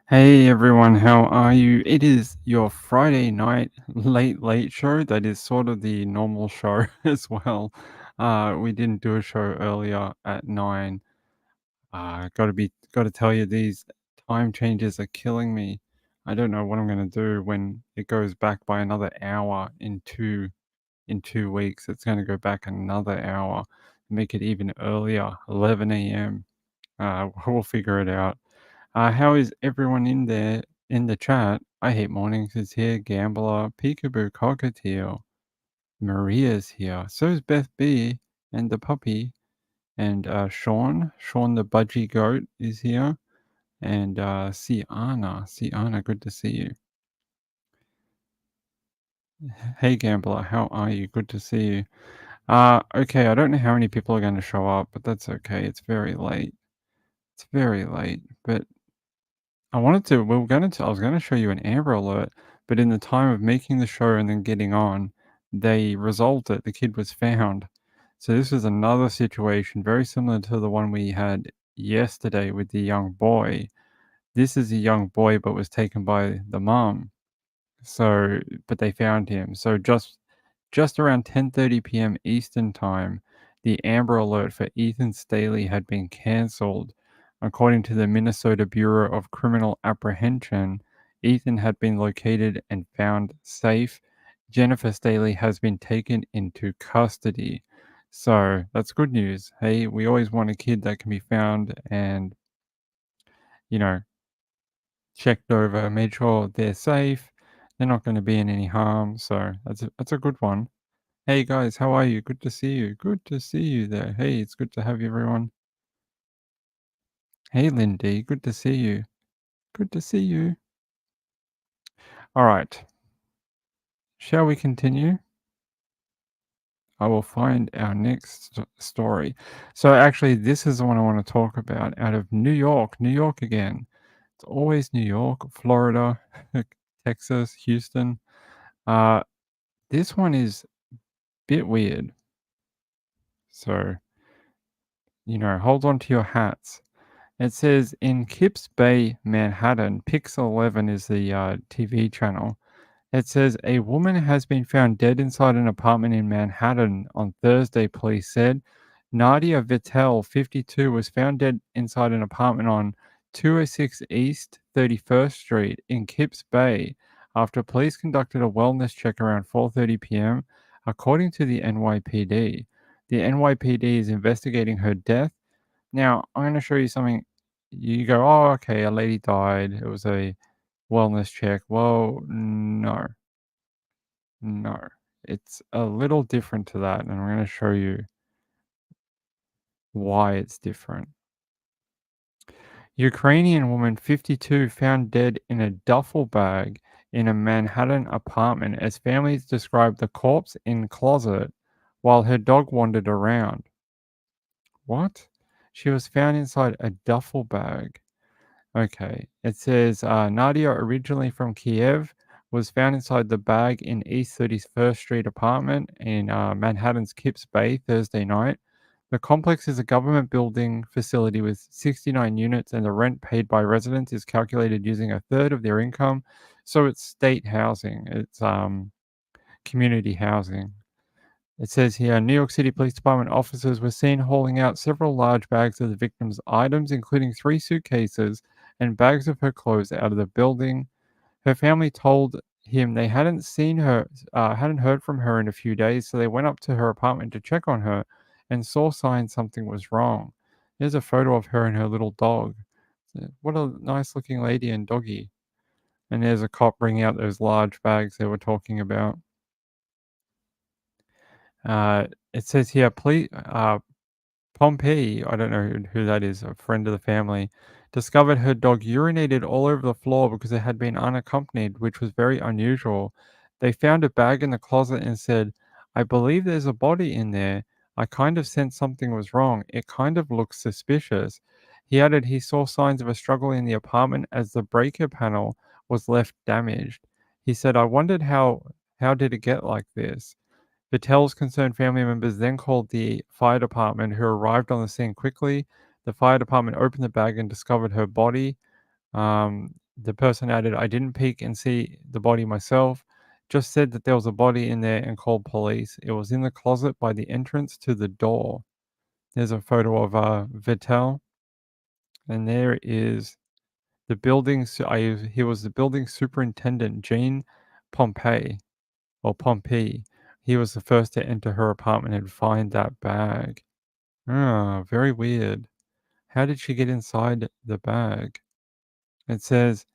Hey everyone, how are you? It is your Friday night late show. That is sort of the normal show as well. We didn't do a show earlier at 9. Gotta tell you, these time changes are killing me. I don't know what I'm gonna do when it goes back by another hour in 2 weeks. It's gonna go back another hour, make it even earlier, 11 a.m. We'll figure it out. How is everyone in there in the chat? I hate mornings is here. Gambler, Peekaboo Cockatiel, Maria's here. So is Beth B and the puppy. And Sean the budgie goat is here. And Siana, good to see you. Hey Gambler, how are you? Good to see you. Okay, I don't know how many people are going to show up, but that's okay. It's very late. It's very late, but I was gonna show you an Amber Alert, but in the time of making the show and then getting on, they resolved it. The kid was found. So this is another situation very similar to the one we had yesterday with the young boy. This is a young boy, but was taken by the mom. So, but they found him. So just around 10:30 p.m. Eastern Time, the Amber Alert for Ethan Staley had been cancelled. According to the Minnesota Bureau of Criminal Apprehension, Ethan had been located and found safe. Jennifer Staley has been taken into custody. So that's good news. Hey, we always want a kid that can be found and, you know, checked over, made sure they're safe. They're not going to be in any harm. So that's a good one. Hey guys, how are you? Good to see you. Good to see you there. Hey, it's good to have you, everyone. Hey, Lindy, good to see you. Good to see you. All right, shall we continue? I will find our next story. So, actually, this is the one I want to talk about out of New York again. It's always New York, Florida, Texas, Houston. Uh, this one is a bit weird. So, hold on to your hats. It says in Kips Bay, Manhattan, Pixel 11 is the TV channel. It says a woman has been found dead inside an apartment in Manhattan on Thursday, police said. Nadia Vittel, 52, was found dead inside an apartment on 206 East 31st Street in Kips Bay after police conducted a wellness check around 4:30 p.m., according to the NYPD. The NYPD is investigating her death. Now, I'm going to show you something. You go, oh, okay, a lady died. It was a wellness check. Well, no, no. It's a little different to that, and I'm going to show you why it's different. Ukrainian woman 52 found dead in a duffel bag in a Manhattan apartment as families described the corpse in closet while her dog wandered around. What? She was found inside a duffel bag. Okay. It says Nadia, originally from Kiev, was found inside the bag in East 31st Street apartment in Manhattan's Kips Bay Thursday night. The complex is a government building facility with 69 units, and the rent paid by residents is calculated using a third of their income. So it's state housing, it's community housing. It says here New York City Police Department officers were seen hauling out several large bags of the victim's items, including 3 suitcases and bags of her clothes, out of the building. Her family told him they hadn't heard from her in a few days, so they went up to her apartment to check on her and saw signs something was wrong. There's a photo of her and her little dog. What a nice looking lady and doggy. And there's a cop bringing out those large bags they were talking about. It says here, please, Pompey, I don't know who that is, a friend of the family, discovered her dog urinated all over the floor because it had been unaccompanied, which was very unusual. They found a bag in the closet and said, I believe there's a body in there. I kind of sensed something was wrong. It kind of looks suspicious. He added he saw signs of a struggle in the apartment as the breaker panel was left damaged. He said, I wondered how did it get like this? Vitel's concerned family members then called the fire department, who arrived on the scene quickly. The fire department opened the bag and discovered her body. The person added, I didn't peek and see the body myself, just said that there was a body in there and called police. It was in the closet by the entrance to the door. There's a photo of Vittel, and there is the building. He was the building superintendent, Jean Pompey, or Pompey. He was the first to enter her apartment and find that bag. Ah, very weird. How did she get inside the bag? It says,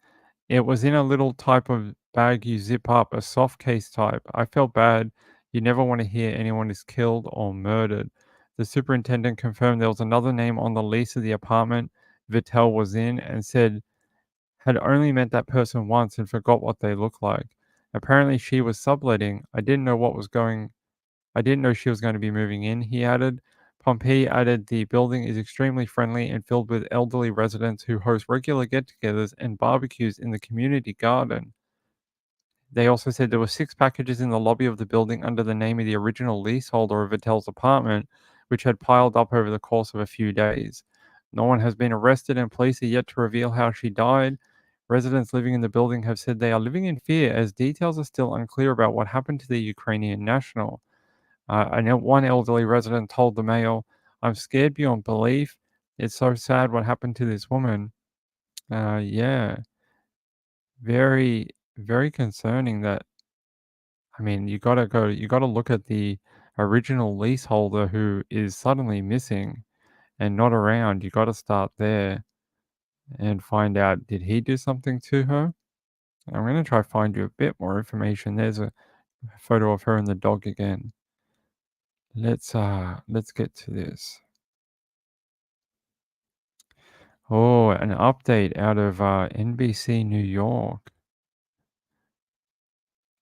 it was in a little type of bag you zip up, a soft case type. I felt bad. You never want to hear anyone is killed or murdered. The superintendent confirmed there was another name on the lease of the apartment Vittel was in and said had only met that person once and forgot what they looked like. Apparently she was subletting. I didn't know she was going to be moving in, he added. Pompey added the building is extremely friendly and filled with elderly residents who host regular get-togethers and barbecues in the community garden. They also said there were 6 packages in the lobby of the building under the name of the original leaseholder of Vittel's apartment, which had piled up over the course of a few days. No one has been arrested and police are yet to reveal how she died. Residents living in the building have said they are living in fear as details are still unclear about what happened to the Ukrainian national. I know one elderly resident told the Mail, I'm scared beyond belief. It's so sad what happened to this woman. Yeah, very, very concerning that, I mean, you gotta look at the original leaseholder who is suddenly missing and not around. You gotta start there and find out, did he do something to her? I'm gonna try to find you a bit more information. There's a photo of her and the dog again. Let's get to this. Oh, an update out of NBC New York.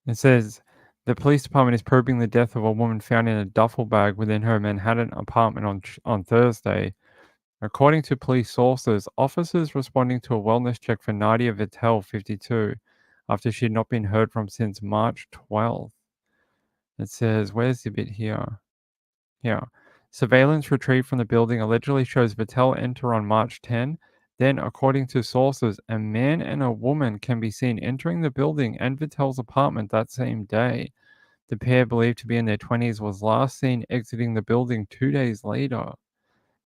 It says the police department is probing the death of a woman found in a duffel bag within her Manhattan apartment on Thursday. According to police sources, officers responding to a wellness check for Nadia Vittel, 52, after she had not been heard from since March 12th. It says, where's the bit here? Here. Surveillance retrieved from the building allegedly shows Vittel enter on March 10. Then, according to sources, a man and a woman can be seen entering the building and Vittel's apartment that same day. The pair, believed to be in their 20s, was last seen exiting the building 2 days later.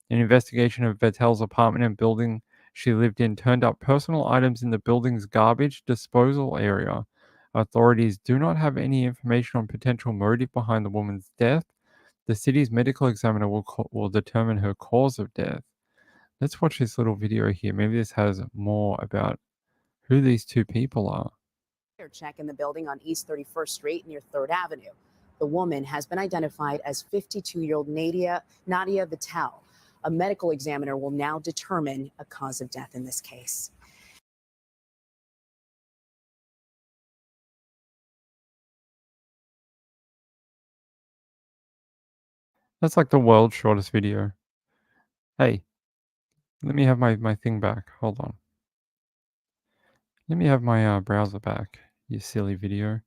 An investigation of Vittel's apartment and building she lived in turned up personal items in the building's garbage disposal area. Authorities do not have any information on potential motive behind the woman's death. The city's medical examiner will determine her cause of death. Let's watch this little video here. Maybe this has more about who these two people are. Check in the building on East 31st Street near 3rd Avenue. The woman has been identified as 52-year-old Nadia Vittel. A medical examiner will now determine a cause of death in this case. That's like the world's shortest video. Hey, let me have my thing back. Hold on. Let me have my browser back, you silly video.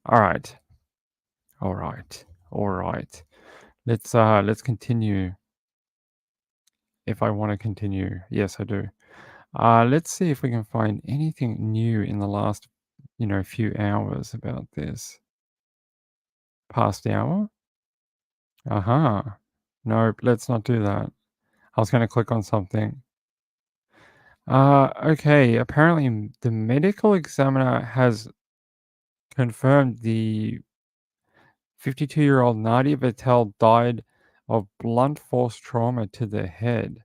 All right. All right. All right. Let's continue. If I want to continue. Yes, I do. Let's see if we can find anything new in the last, few hours about this. Past hour? Uh-huh. Nope, let's not do that. I was going to click on something. Okay. Apparently, the medical examiner has confirmed the 52-year-old Nadia Vittel died of blunt force trauma to the head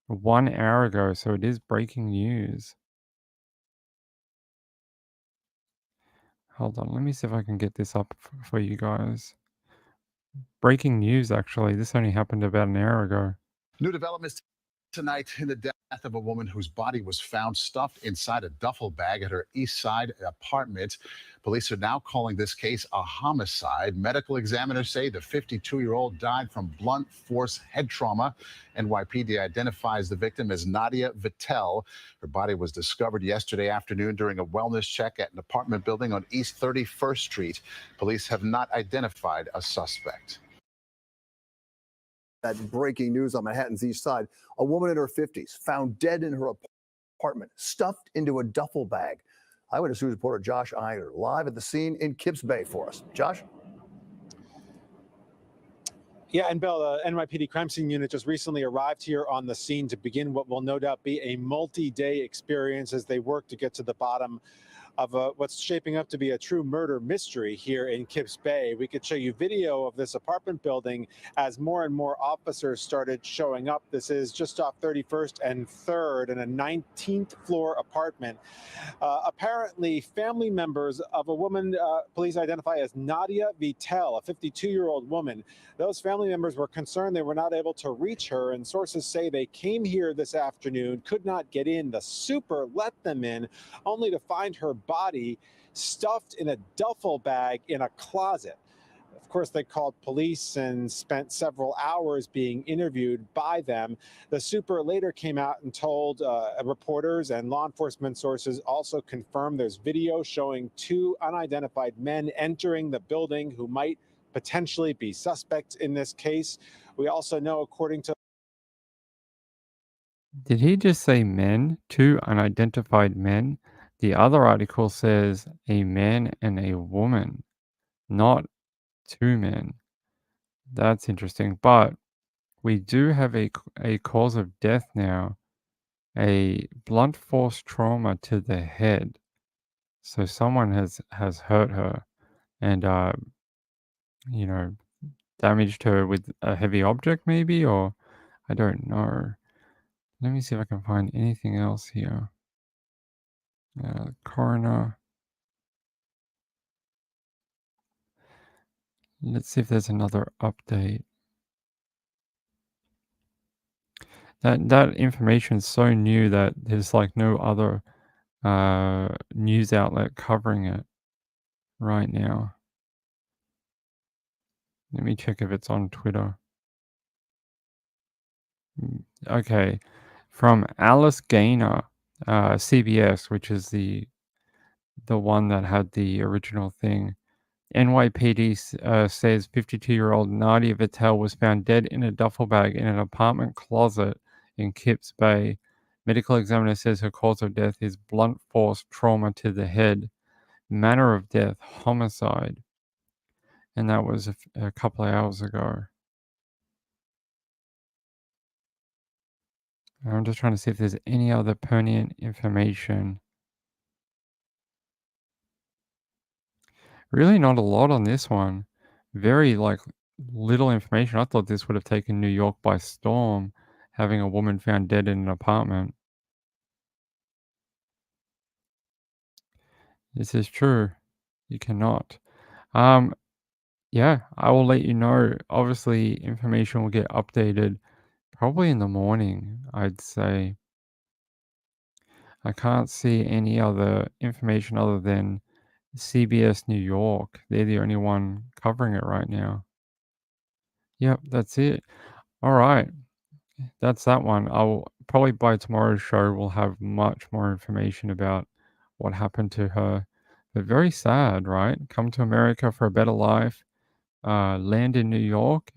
1 hour ago, so it is breaking news. Hold on, let me see if I can get this up for you guys. Breaking news, actually. This only happened about an hour ago. New developments tonight in the death of a woman whose body was found stuffed inside a duffel bag at her East Side apartment. Police are now calling this case a homicide. Medical examiners say the 52-year-old died from blunt force head trauma. NYPD identifies the victim as Nadia Vittel. Her body was discovered yesterday afternoon during a wellness check at an apartment building on East 31st Street. Police have not identified a suspect. That breaking news on Manhattan's East Side. A woman in her 50s found dead in her apartment. apartment stuffed into a duffel bag. Eyewitness News reporter Josh Eiler live at the scene in Kips Bay for us. Josh? Yeah, and Bill, the NYPD crime scene unit just recently arrived here on the scene to begin what will no doubt be a multi-day experience as they work to get to the bottom of what's shaping up to be a true murder mystery here in Kips Bay. We could show you video of this apartment building as more and more officers started showing up. This is just off 31st and 3rd in a 19th floor apartment. Apparently, family members of a woman police identify as Nadia Vittel, a 52-year-old woman. Those family members were concerned they were not able to reach her, and sources say they came here this afternoon, could not get in. The super let them in, only to find her body stuffed in a duffel bag in a closet. Of course, they called police and spent several hours being interviewed by them. The super later came out and told reporters, and law enforcement sources also confirmed there's video showing 2 unidentified men entering the building who might potentially be suspects in this case. We also know, according to Did he just say men? 2 unidentified men? The other article says a man and a woman, not 2 men. That's interesting. But we do have a cause of death now, a blunt force trauma to the head. So someone has hurt her and, you know, damaged her with a heavy object maybe, or I don't know. Let me see if I can find anything else here. Coroner. Let's see if there's another update. That information is so new that there's like no other news outlet covering it right now. Let me check if it's on Twitter. Okay, from Alice Gaynor, CBS, which is the one that had the original thing. NYPD says 52-year-old Nadia Vittel was found dead in a duffel bag in an apartment closet in Kips Bay. Medical examiner says her cause of death is blunt force trauma to the head. Manner of death, homicide. And that was a couple of hours ago. I'm just trying to see if there's any other pertinent information. Really not a lot on this one. Very, little information. I thought this would have taken New York by storm, having a woman found dead in an apartment. This is true. You cannot. Yeah, I will let you know. Obviously, information will get updated probably in the morning, I'd say. I can't see any other information other than CBS New York. They're the only one covering it right now. Yep, that's it. All right. That's that one. I'll probably by tomorrow's show we'll have much more information about what happened to her. But very sad, right? Come to America for a better life, land in New York,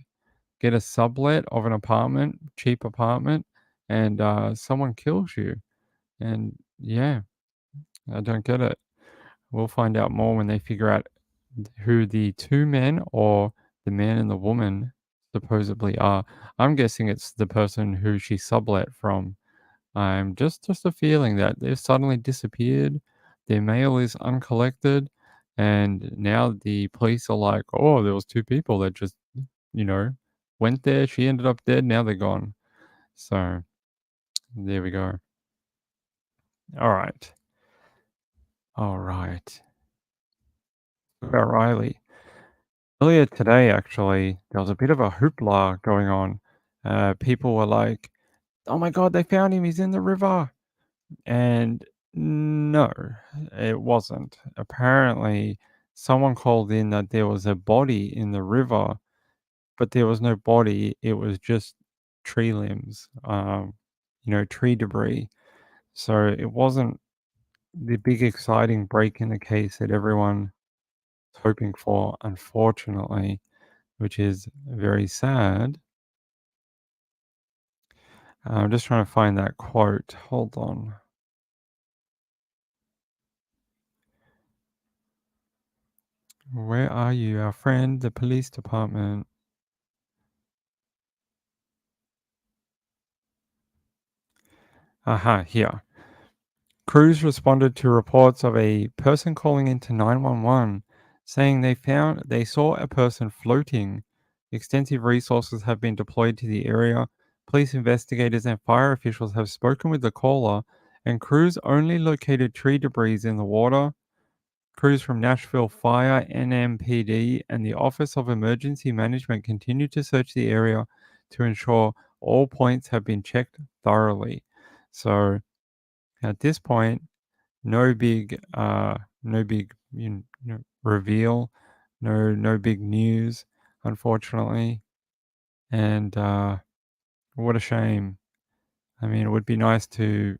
get a sublet of an apartment, cheap apartment, and someone kills you. And yeah, I don't get it. We'll find out more when they figure out who the 2 men or the man and the woman supposedly are. I'm guessing it's the person who she sublet from. I'm just a feeling that they've suddenly disappeared. Their mail is uncollected, and now the police are like, "Oh, there was 2 people that just, went there. She ended up dead. Now they're gone." So there we go. All right. All right. About Riley. Earlier today, actually, there was a bit of a hoopla going on. People were like, "Oh my God, they found him. He's in the river." And no, it wasn't. Apparently, someone called in that there was a body in the river, but there was no body. It was just tree limbs, tree debris. So it wasn't the big exciting break in the case that everyone was hoping for, unfortunately, which is very sad. I'm just trying to find that quote. Hold on. Where are you, our friend, the police department? Aha, here. Crews responded to reports of a person calling into 911 saying they saw a person floating. Extensive resources have been deployed to the area. Police investigators and fire officials have spoken with the caller, and crews only located tree debris in the water. Crews from Nashville Fire, NMPD, and the Office of Emergency Management continue to search the area to ensure all points have been checked thoroughly. So at this point, no big reveal, no big news, unfortunately. And what a shame. I mean, it would be nice to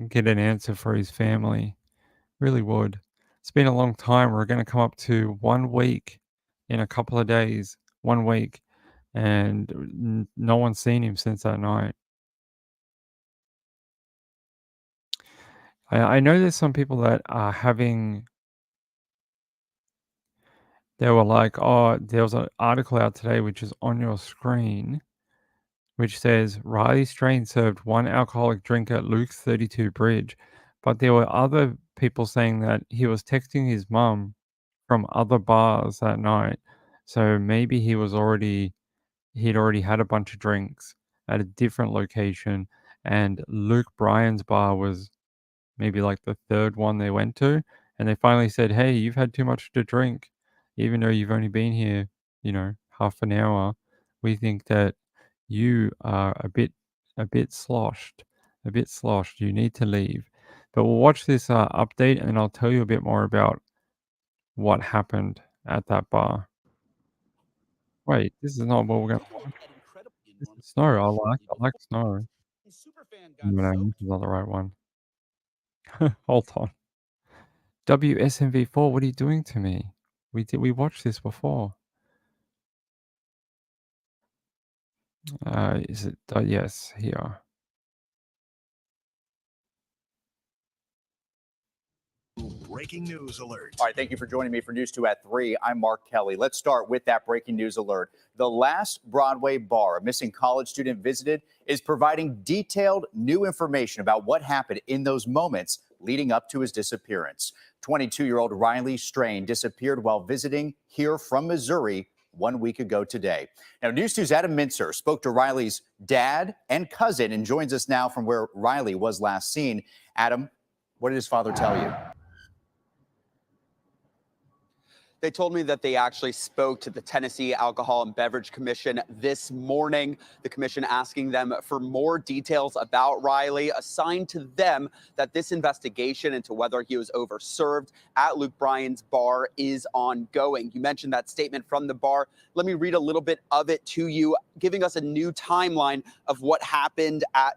get an answer for his family. Really would. It's been a long time. We're going to come up to 1 week in a couple of days. 1 week, and no one's seen him since that night. I know there's some people that are having. They were like, oh, there was an article out today, which is on your screen, which says Riley Strain served one alcoholic drink at Luke's 32 Bridge. But there were other people saying that he was texting his mum from other bars that night. So maybe he'd already had a bunch of drinks at a different location, and Luke Bryan's bar was maybe like the third one they went to, and they finally said, "Hey, you've had too much to drink, even though you've only been here, half an hour. We think that you are a bit sloshed, a bit sloshed. You need to leave." But we'll watch this update, and I'll tell you a bit more about what happened at that bar. Wait, this is not what we're gonna watch. This is Snow. I like Snow. No, this is not the right one. Hold on. WSMV4, what are you doing to me? We watched this before. Is it? Yes, here. Breaking news alert. All right, thank you for joining me for News 2 at 3. I'm Mark Kelly. Let's start with that breaking news alert. The last Broadway bar a missing college student visited is providing detailed new information about what happened in those moments leading up to his disappearance. 22-year-old Riley Strain disappeared while visiting here from Missouri 1 week ago today. Now, News 2's Adam Mintzer spoke to Riley's dad and cousin and joins us now from where Riley was last seen. Adam, what did his father tell you? They told me that they actually spoke to the Tennessee Alcohol and Beverage Commission this morning. The commission asking them for more details about Riley, assigned to them that this investigation into whether he was overserved at Luke Bryan's bar is ongoing. You mentioned that statement from the bar. Let me read a little bit of it to you, giving us a new timeline of what happened at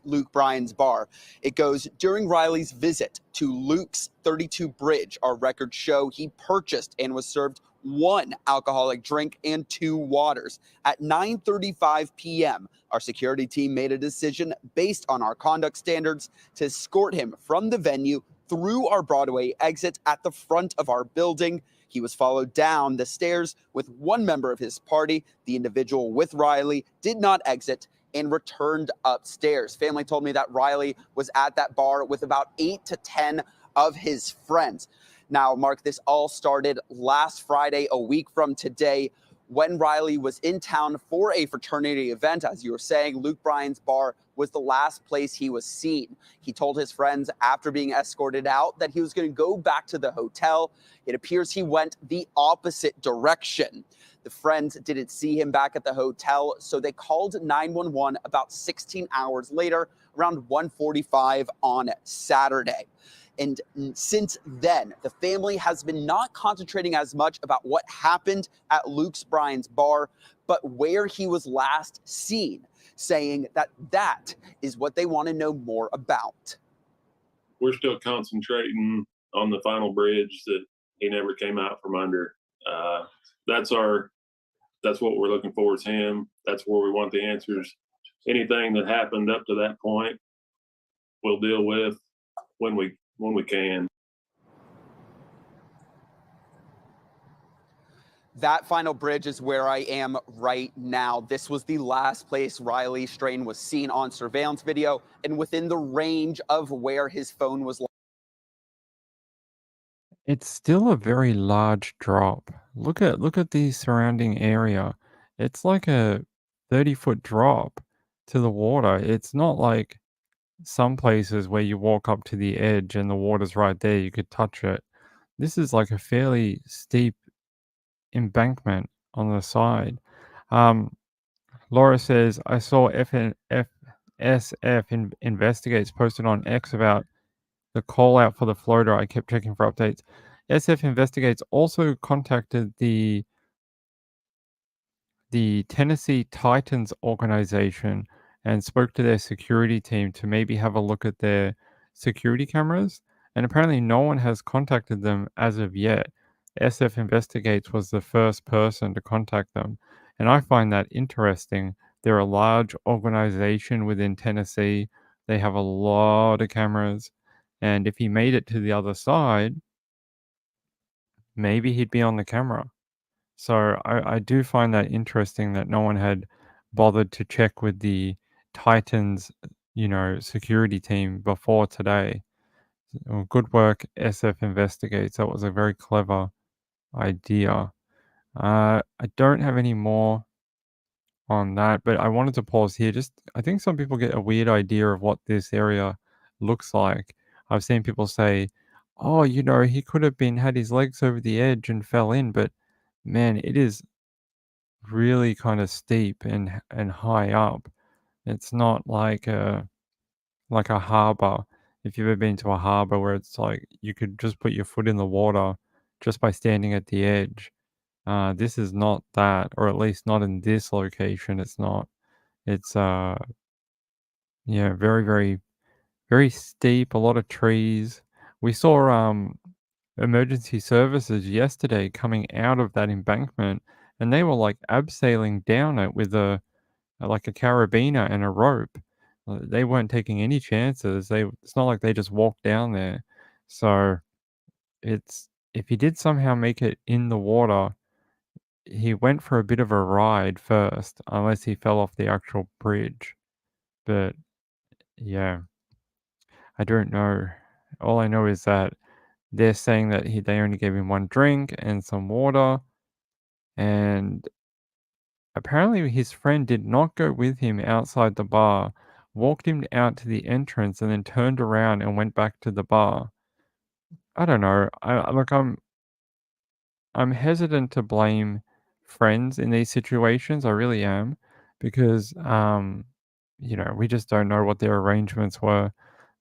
Luke Bryan's bar. It goes, during Riley's visit to Luke's 32 Bridge, our records show he purchased and was served one alcoholic drink and 2 waters. At 9:35 p.m., our security team made a decision based on our conduct standards to escort him from the venue through our Broadway exit at the front of our building. He was followed down the stairs with one member of his party. The individual with Riley did not exit and returned upstairs. Family told me that Riley was at that bar with about 8 to 10 of his friends. Now, Mark, this all started last Friday, a week from today, when Riley was in town for a fraternity event. As you were saying, Luke Bryan's bar was the last place he was seen. He told his friends after being escorted out that he was going to go back to the hotel. It appears he went the opposite direction. The friends didn't see him back at the hotel, so they called 911 about 16 hours later, around 1:45 on Saturday. And since then, the family has been not concentrating as much about what happened at Luke Bryan's bar, but where he was last seen, saying that that is what they want to know more about. We're still concentrating on the final bridge that he never came out from under. That's what we're looking for is him. That's where we want the answers. Anything that happened up to that point, we'll deal with when we can. That final bridge is where I am right now. This was the last place Riley Strain was seen on surveillance video and within the range of where his phone was. It's still a very large drop. Look at the surrounding area. It's like a 30-foot drop to the water. It's not like some places where you walk up to the edge and the water's right there, you could touch it. This is like a fairly steep embankment on the side. Laura says, I saw SF Investigates posted on X about the call out for the floater. I kept checking for updates. SF Investigates also contacted the Tennessee Titans organization and spoke to their security team to maybe have a look at their security cameras. And apparently no one has contacted them as of yet. SF Investigates was the first person to contact them. And I find that interesting. They're a large organization within Tennessee. They have a lot of cameras. And if he made it to the other side, maybe he'd be on the camera. So I do find that interesting that no one had bothered to check with the Titans, security team before today. Well, good work, SF Investigates. That was a very clever idea. I don't have any more on that, but I wanted to pause here. I think some people get a weird idea of what this area looks like. I've seen people say, oh, he could have had his legs over the edge and fell in, but man, it is really kind of steep and high up. It's not like a harbor. If you've ever been to a harbor where it's like you could just put your foot in the water just by standing at the edge. This is not that, or at least not in this location. It's not. It's very, very, very steep. A lot of trees. We saw emergency services yesterday coming out of that embankment, and they were like abseiling down it with a carabiner and a rope. They weren't taking any chances. It's not like they just walked down there. So if he did somehow make it in the water, he went for a bit of a ride first, unless he fell off the actual bridge. But yeah, I don't know. All I know is that they're saying that they only gave him one drink and some water, and apparently his friend did not go with him outside the bar, walked him out to the entrance, and then turned around and went back to the bar. I don't know. I'm hesitant to blame friends in these situations. I really am, because we just don't know what their arrangements were.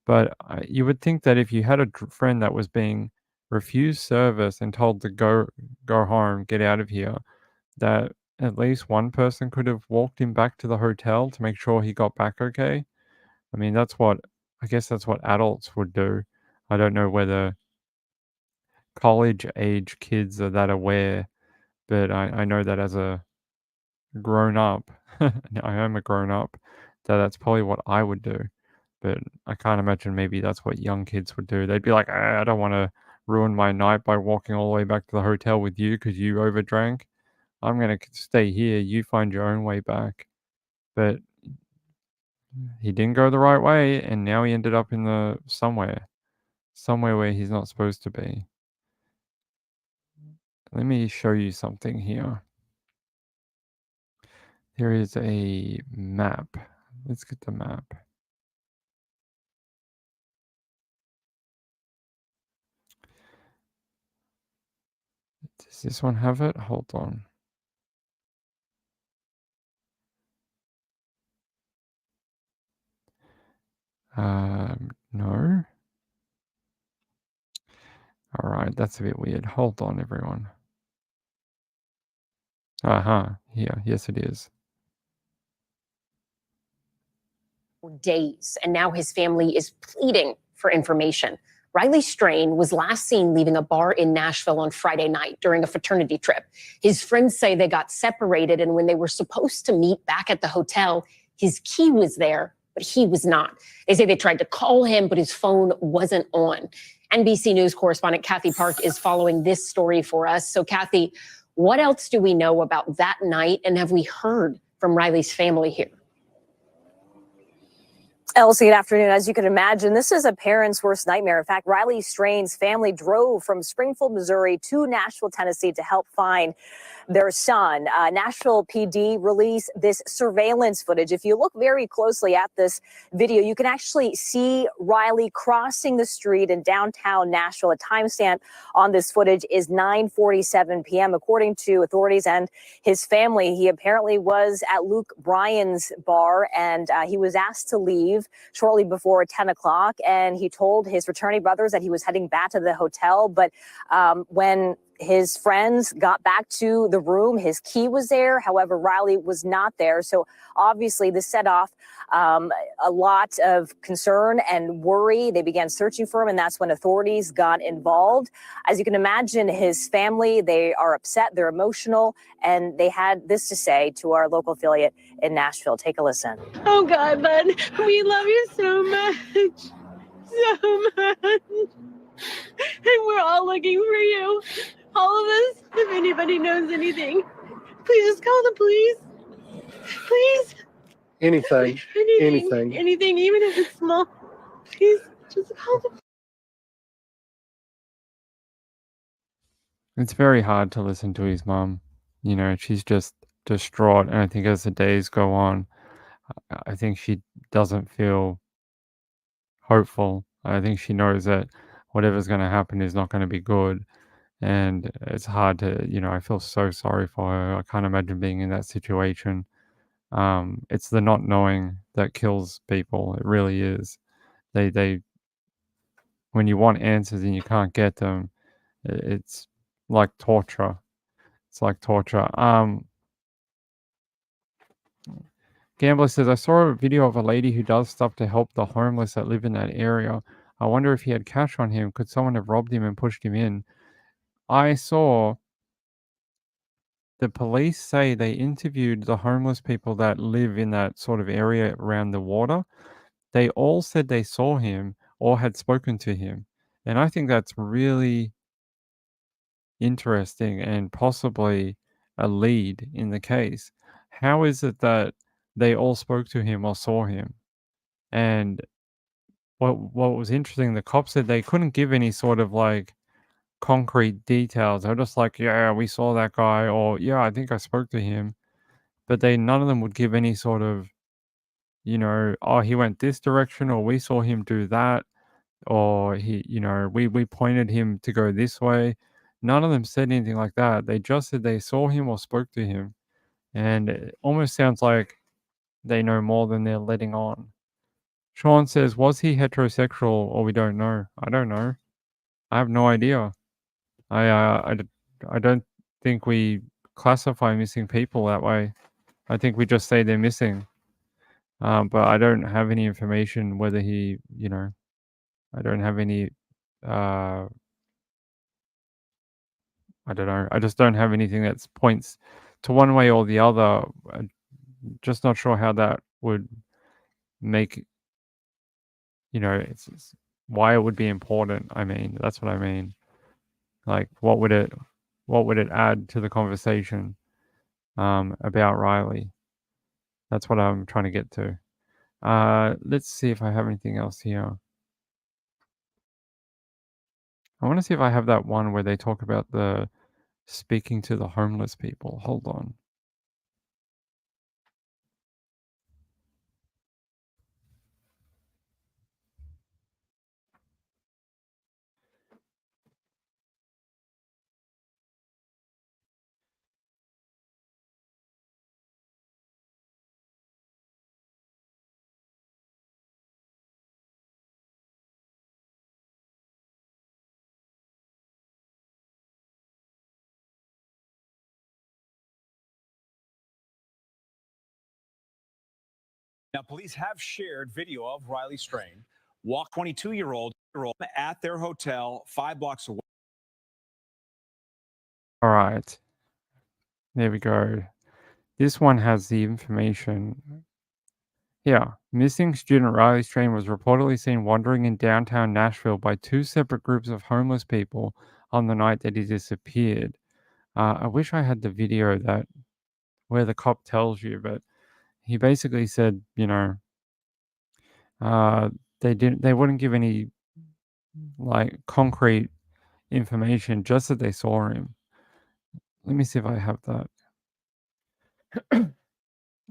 But you would think that if you had a friend that was being refused service and told to go home, get out of here, that at least one person could have walked him back to the hotel to make sure he got back okay. I mean, I guess that's what adults would do. I don't know whether college age kids are that aware, but I know that as a grown up, I am a grown up, that's probably what I would do. But I can't imagine maybe that's what young kids would do. They'd be like, I don't want to ruin my night by walking all the way back to the hotel with you because you overdrank. I'm going to stay here. You find your own way back. But he didn't go the right way, and now he ended up in somewhere where he's not supposed to be. Let me show you something here. There is a map. Let's get the map. Does this one have it? Hold on. No. All right, that's a bit weird. Hold on, everyone. Here. Yes, it is. Days, and now his family is pleading for information. Riley Strain was last seen leaving a bar in Nashville on Friday night during a fraternity trip. His friends say they got separated, and when they were supposed to meet back at the hotel, his key was there, but he was not. They say they tried to call him, but his phone wasn't on. NBC News correspondent Kathy Park is following this story for us. So, Kathy, What else do we know about that night? And have we heard from Riley's family here? Elsie, good afternoon. As you can imagine, this is a parent's worst nightmare. In fact, Riley Strain's family drove from Springfield, Missouri to Nashville, Tennessee to help find their son. Nashville PD released this surveillance footage. If you look very closely at this video, you can actually see Riley crossing the street in downtown Nashville. A timestamp on this footage is 9:47 p.m. According to authorities and his family, he apparently was at Luke Bryan's bar, and he was asked to leave shortly before 10 o'clock. And he told his fraternity brothers that he was heading back to the hotel. But when his friends got back to the room, his key was there. However, Riley was not there. So obviously this set off a lot of concern and worry. They began searching for him, and that's when authorities got involved. As you can imagine, his family, they are upset, they're emotional, and they had this to say to our local affiliate in Nashville. Take a listen. Oh God, bud, we love you so much. So much. And we're all looking for you. All of us, if anybody knows anything, please just call the police. Please. Anything, Anything, even if it's small. Please just call the police. It's very hard to listen to his mum. You know, she's just distraught. And I think as the days go on, I think she doesn't feel hopeful. I think she knows that whatever's going to happen is not going to be good. And it's hard to, you know, I feel so sorry for her. I can't imagine being in that situation. It's the not knowing that kills people. It really is. They when you want answers and you can't get them, it's like torture. It's like torture. Gambler says, I saw a video of a lady who does stuff to help the homeless that live in that area. I wonder if he had cash on him. Could someone have robbed him and pushed him in? I saw the police say they interviewed the homeless people that live in that sort of area around the water. They all said they saw him or had spoken to him. And I think that's really interesting and possibly a lead in the case. How is it that they all spoke to him or saw him? And what was interesting, the cops said they couldn't give any sort of like concrete details. They're just like, yeah, we saw that guy, or yeah, I think I spoke to him. But none of them would give any sort of, you know, oh, he went this direction, or we saw him do that, or he, you know, we pointed him to go this way. None of them said anything like that. They just said they saw him or spoke to him. And it almost sounds like they know more than they're letting on. Sean says, was he heterosexual, or we don't know? I don't know. I have no idea. I don't think we classify missing people that way. I think we just say they're missing. But I don't have any information whether he, you know, I don't have any, I don't know. I just don't have anything that points to one way or the other. I'm just not sure how that would make, you know, it's why it would be important. I mean, that's what I mean. Like, what would it add to the conversation about Riley? That's what I'm trying to get to. Let's see if I have anything else here. I want to see if I have that one where they talk about the speaking to the homeless people. Hold on. Now, police have shared video of Riley Strain, 22-year-old at their hotel 5 blocks away. All right. There we go. This one has the information. Yeah. Missing student Riley Strain was reportedly seen wandering in downtown Nashville by two separate groups of homeless people on the night that he disappeared. I wish I had the video that where the cop tells you, but he basically said, they wouldn't give any like concrete information, just that they saw him. Let me see if I have that.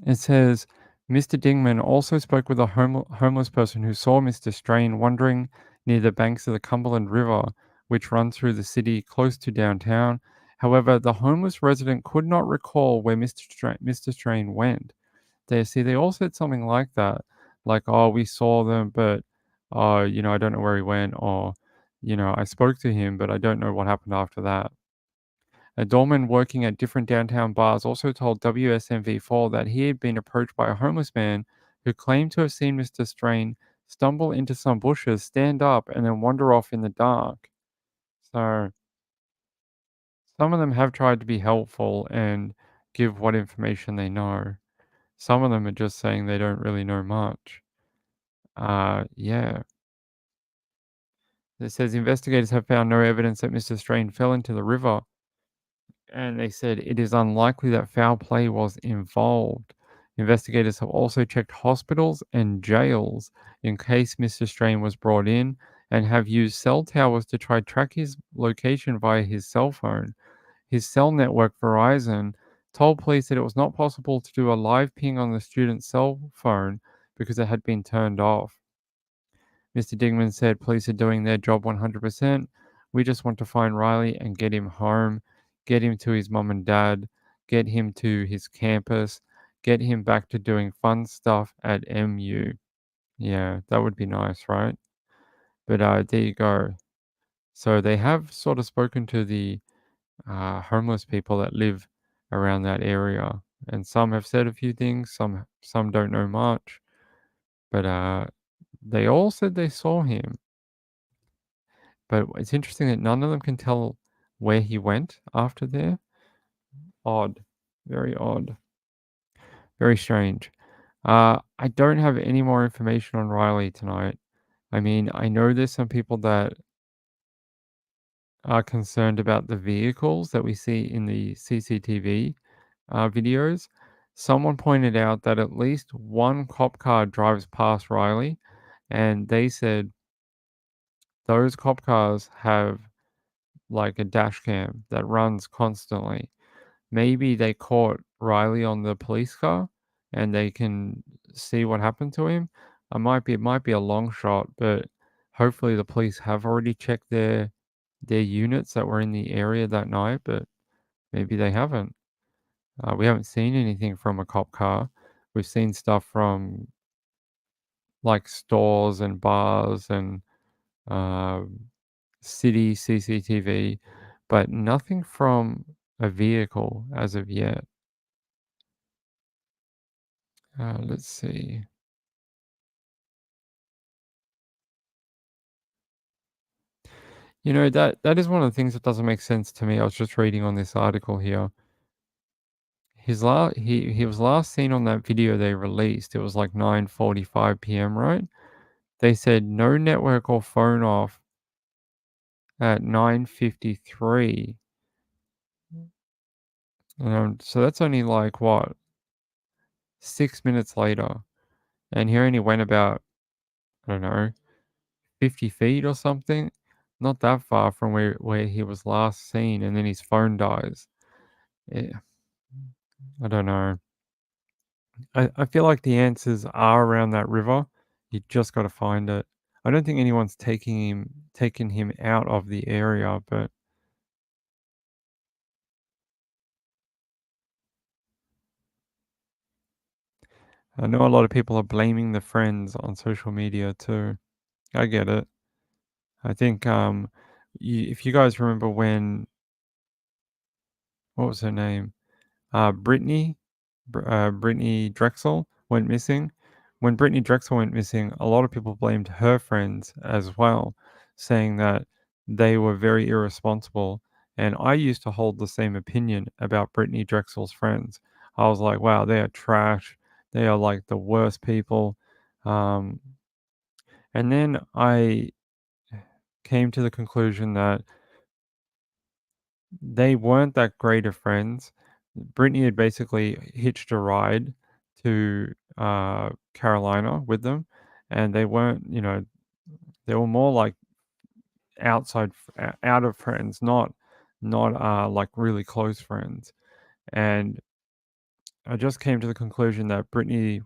It says Mr. Dingman also spoke with a homeless person who saw Mr. Strain wandering near the banks of the Cumberland River, which runs through the city close to downtown. However, the homeless resident could not recall where Mr. Strain went. They all said something like that, like, "Oh, we saw them, but I don't know where he went," or, "I spoke to him, but I don't know what happened after that." A doorman working at different downtown bars also told WSMV4 that he had been approached by a homeless man who claimed to have seen Mr. Strain stumble into some bushes, stand up, and then wander off in the dark. So some of them have tried to be helpful and give what information they know. Some of them are just saying they don't really know much. Yeah. It says investigators have found no evidence that Mr. Strain fell into the river, and they said it is unlikely that foul play was involved. Investigators have also checked hospitals and jails in case Mr. Strain was brought in, and have used cell towers to try track his location via his cell phone. His cell network, Verizon, told police that it was not possible to do a live ping on the student's cell phone because it had been turned off. Mr. Dingman said police are doing their job 100%. We just want to find Riley and get him home, get him to his mom and dad, get him to his campus, get him back to doing fun stuff at MU. Yeah, that would be nice, right? But there you go. So they have sort of spoken to the homeless people that live around that area, and some have said a few things. Some don't know much, but they all said they saw him. But it's interesting that none of them can tell where he went after there. Odd. Very odd. Very strange. I don't have any more information on Riley tonight. I mean, I know there's some people that are concerned about the vehicles that we see in the CCTV videos. Someone pointed out that at least one cop car drives past Riley, and they said those cop cars have like a dash cam that runs constantly. Maybe they caught Riley on the police car and they can see what happened to him. It might be a long shot, but hopefully the police have already checked their units that were in the area that night, but maybe they haven't. We haven't seen anything from a cop car. We've seen stuff from like stores and bars and city CCTV, but nothing from a vehicle as of yet. Let's see. That is one of the things that doesn't make sense to me. I was just reading on this article here. He was last seen on that video they released. It was like 9:45 p.m., right? They said no network or phone off at 9:53. So that's only like what, 6 minutes later, and he only went about, I don't know, 50 feet or something. Not that far from where he was last seen, and then his phone dies. Yeah. I don't know. I feel like the answers are around that river. You just got to find it. I don't think anyone's taking him out of the area, but I know a lot of people are blaming the friends on social media too. I get it. I think if you guys remember when, what was her name? Brittany Drexel went missing. When Brittany Drexel went missing, a lot of people blamed her friends as well, saying that they were very irresponsible. And I used to hold the same opinion about Brittany Drexel's friends. I was like, wow, they are trash. They are like the worst people. And then I came to the conclusion that they weren't that great of friends. Brittany had basically hitched a ride to Carolina with them, and they weren't, they were more like out of friends, not like really close friends. And I just came to the conclusion that Brittany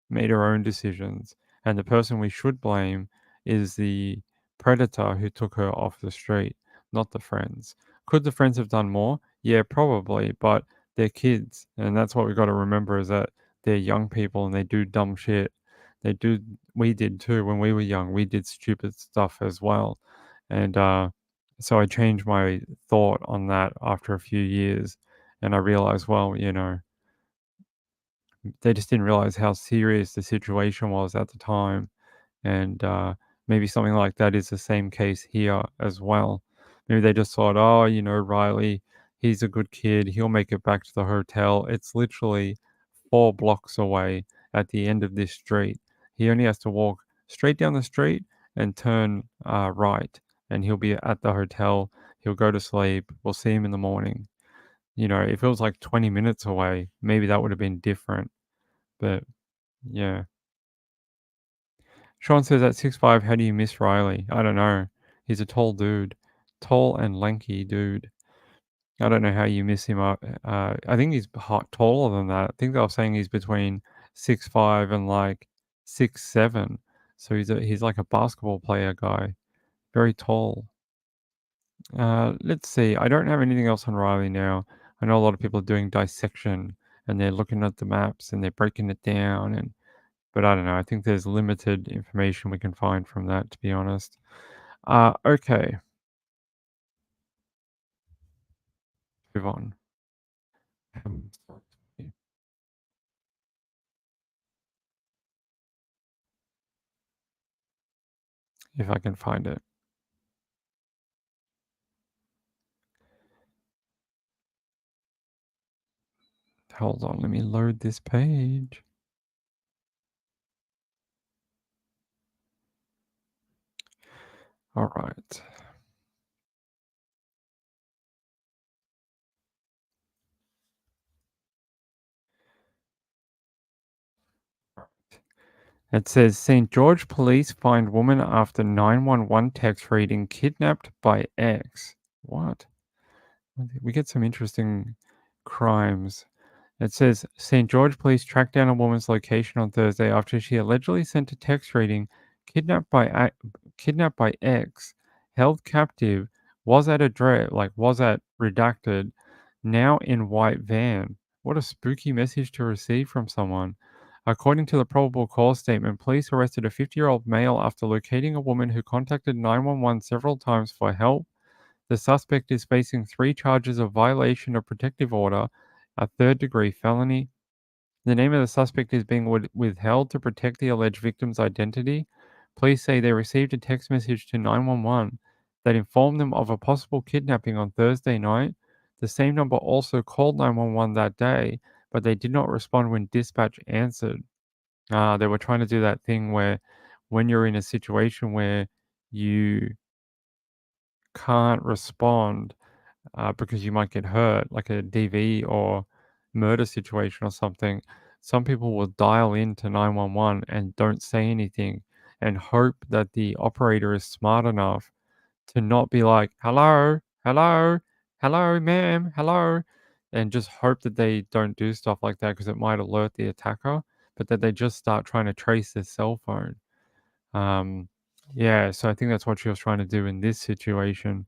made her own decisions, and the person we should blame is the predator who took her off the street, not the friends. Could the friends have done more? Yeah, probably, but they're kids, and that's what we got to remember is that they're young people and they do dumb shit. We did too when we were young. We did stupid stuff as well. And so I changed my thought on that after a few years, and I realized, well, they just didn't realize how serious the situation was at the time. And maybe something like that is the same case here as well. Maybe they just thought, oh, Riley, he's a good kid. He'll make it back to the hotel. It's literally 4 blocks away at the end of this street. He only has to walk straight down the street and turn right, and he'll be at the hotel. He'll go to sleep. We'll see him in the morning. If it was like 20 minutes away, maybe that would have been different. But yeah. Sean says at 6'5", how do you miss Riley? I don't know. He's a tall dude. Tall and lanky dude. I don't know how you miss him up. I think he's taller than that. I think they were saying he's between 6'5" and like 6'7". So he's like a basketball player guy. Very tall. Let's see. I don't have anything else on Riley now. I know a lot of people are doing dissection and they're looking at the maps and they're breaking it down but I don't know. I think there's limited information we can find from that, to be honest. Okay. Move on. If I can find it. Hold on, let me load this page. All right. It says St. George police find woman after 911 text reading kidnapped by ex. What? We get some interesting crimes. It says St. George police tracked down a woman's location on Thursday after she allegedly sent a text reading kidnapped by ex, held captive, was at redacted, now in white van. What a spooky message to receive from someone. According to the probable cause statement, police arrested a 50-year-old male after locating a woman who contacted 911 several times for help. The suspect is facing 3 charges of violation of protective order, a third-degree felony. The name of the suspect is being withheld to protect the alleged victim's identity. Police say they received a text message to 911 that informed them of a possible kidnapping on Thursday night. The same number also called 911 that day, but they did not respond when dispatch answered. They were trying to do that thing where when you're in a situation where you can't respond because you might get hurt, like a DV or murder situation or something, some people will dial into 911 and don't say anything and hope that the operator is smart enough to not be like, hello, hello, hello, ma'am, hello, and just hope that they don't do stuff like that because it might alert the attacker, but that they just start trying to trace their cell phone. Yeah, so I think that's what she was trying to do in this situation.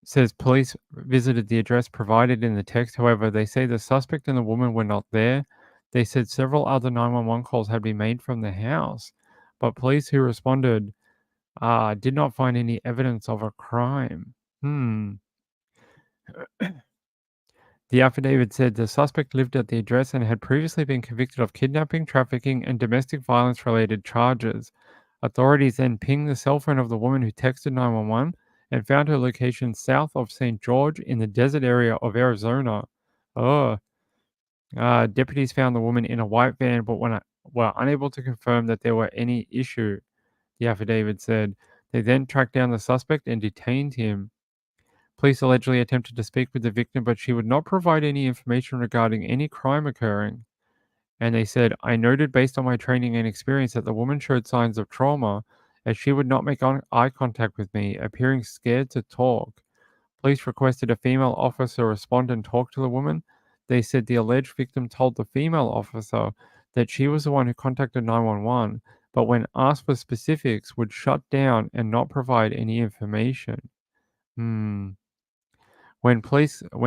Says police visited the address provided in the text. However, they say the suspect and the woman were not there. They said several other 911 calls had been made from the house, but police who responded did not find any evidence of a crime. The affidavit said the suspect lived at the address and had previously been convicted of kidnapping, trafficking, and domestic violence-related charges. Authorities then pinged the cell phone of the woman who texted 911 and found her location south of St. George in the desert area of Arizona. Deputies found the woman in a white van but were unable to confirm that there were any issue, the affidavit said. They then tracked down the suspect and detained him. Police allegedly attempted to speak with the victim, but she would not provide any information regarding any crime occurring. And they said, I noted based on my training and experience that the woman showed signs of trauma as she would not make eye contact with me, appearing scared to talk. Police requested a female officer respond and talk to the woman. They said the alleged victim told the female officer that she was the one who contacted 911, but when asked for specifics, would shut down and not provide any information. When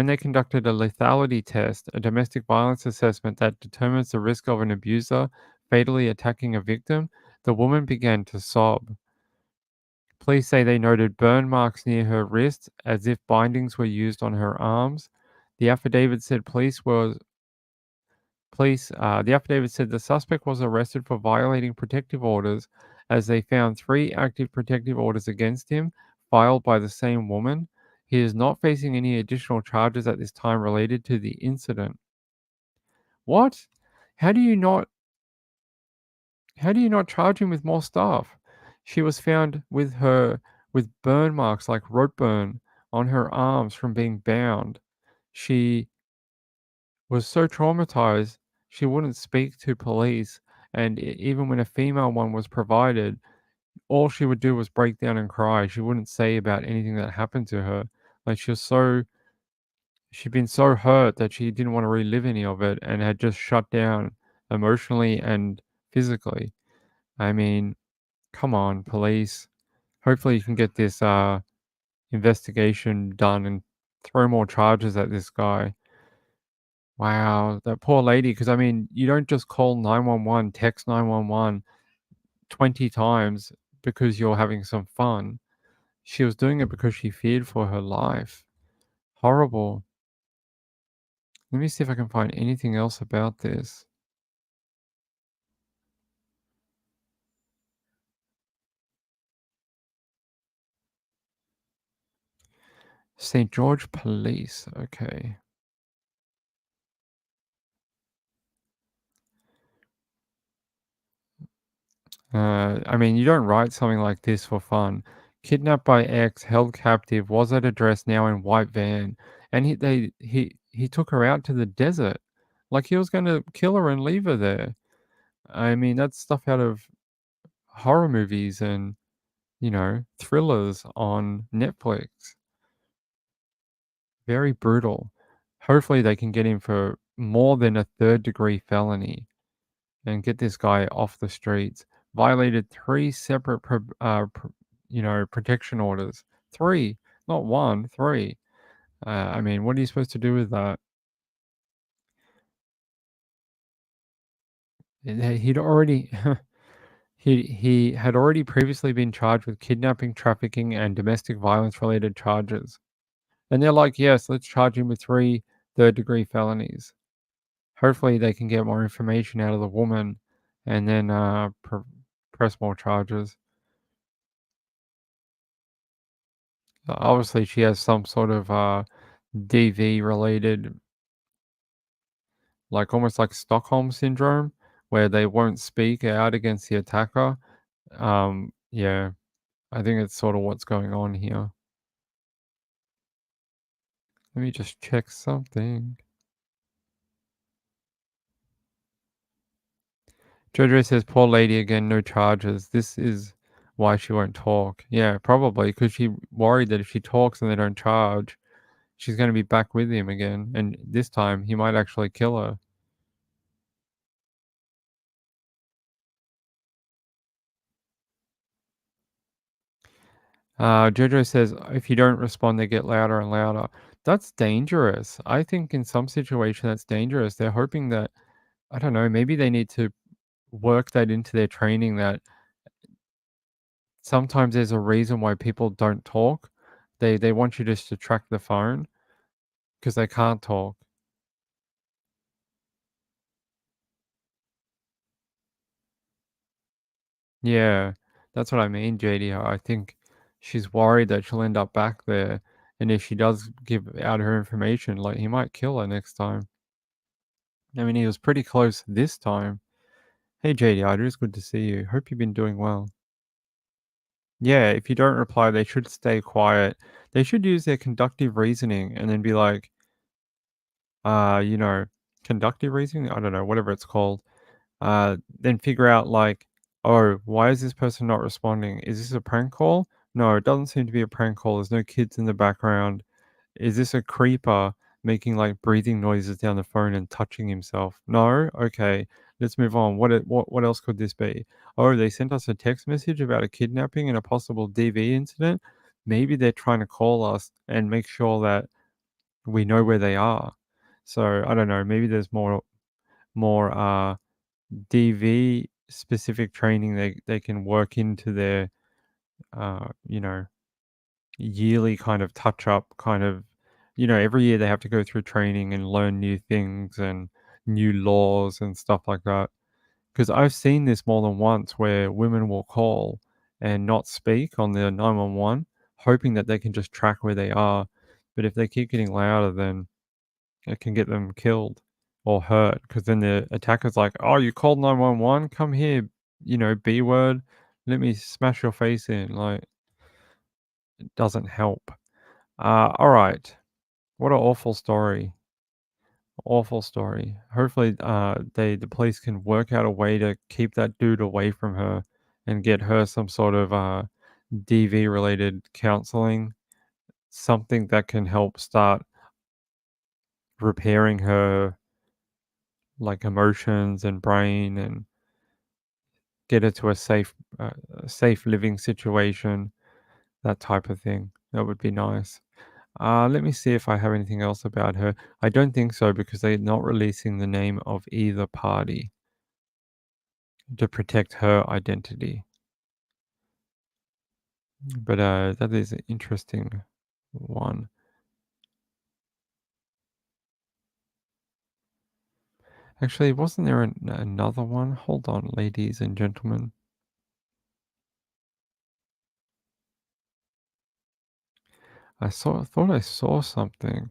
they conducted a lethality test, a domestic violence assessment that determines the risk of an abuser fatally attacking a victim, the woman began to sob. Police say they noted burn marks near her wrists as if bindings were used on her arms. The affidavit said the affidavit said the suspect was arrested for violating protective orders as they found 3 active protective orders against him filed by the same woman. He is not facing any additional charges at this time related to the incident. What? How do you not charge him with more stuff? She was found with burn marks like rope burn on her arms from being bound. She was so traumatized she wouldn't speak to police, and even when a female one was provided, all she would do was break down and cry. She wouldn't say about anything that happened to her. Like she'd been so hurt that she didn't want to relive any of it and had just shut down emotionally and physically. I mean, come on, police. Hopefully you can get this investigation done and throw more charges at this guy. Wow, that poor lady, because I mean, you don't just call 911, text 911 20 times because you're having some fun. She was doing it because she feared for her life. Horrible. Let me see if I can find anything else about this. St. George Police, okay. I mean, you don't write something like this for fun. Kidnapped by ex, held captive, was at address now in white van, and he took her out to the desert, like he was going to kill her and leave her there. I mean, that's stuff out of horror movies and thrillers on Netflix. Very brutal. Hopefully, they can get him for more than a 3rd-degree felony and get this guy off the streets. Violated 3 separate protection orders. 3, not 1, 3. I mean, what are you supposed to do with that? He'd already he had already previously been charged with kidnapping, trafficking, and domestic violence related charges. And they're like, yes, let's charge him with 3 3rd-degree felonies. Hopefully they can get more information out of the woman and then press more charges. Obviously, she has some sort of DV related, like almost like Stockholm syndrome, where they won't speak out against the attacker. Yeah, I think it's sort of what's going on here. Let me just check something. Jojo says, poor lady again, no charges. This is why she won't talk. Yeah, probably because she worried that if she talks and they don't charge, she's going to be back with him again. And this time he might actually kill her. Jojo says, if you don't respond, they get louder and louder. That's dangerous. I think in some situation that's dangerous. They're hoping that, I don't know, maybe they need to work that into their training that sometimes there's a reason why people don't talk. They want you just to track the phone because they can't talk. Yeah, that's what I mean, JD. I think she's worried that she'll end up back there, and if she does give out her information, like he might kill her next time. I mean, he was pretty close this time. Hey, JD, it is good to see you. Hope you've been doing well. Yeah, if you don't reply, they should stay quiet. They should use their conductive reasoning and then be like, you know, conductive reasoning? I don't know, whatever it's called. Then figure out like, oh, why is this person not responding? Is this a prank call? No, it doesn't seem to be a prank call. There's no kids in the background. Is this a creeper making like breathing noises down the phone and touching himself? No? Okay, let's move on. What else could this be? Oh, they sent us a text message about a kidnapping and a possible DV incident. Maybe they're trying to call us and make sure that we know where they are. So I don't know. Maybe there's more DV specific training they can work into their you know, yearly kind of touch up kind of, you know, every year they have to go through training and learn new things and new laws and stuff like that. Because I've seen this more than once where women will call and not speak on their 911, hoping that they can just track where they are. But if they keep getting louder, then it can get them killed or hurt. Because then the attacker's like, "Oh, you called 911? Come here, you know, B word. Let me smash your face in." Like, it doesn't help. All right. What an awful story. Awful story. Hopefully, the police can work out a way to keep that dude away from her and get her some sort of DV related counseling, something that can help start repairing her like emotions and brain and get her to a safe living situation, that type of thing. That would be nice. Let me see if I have anything else about her. I don't think so because they're not releasing the name of either party to protect her identity. But that is an interesting one. Actually, wasn't there another one? Hold on, ladies and gentlemen. Thought I saw something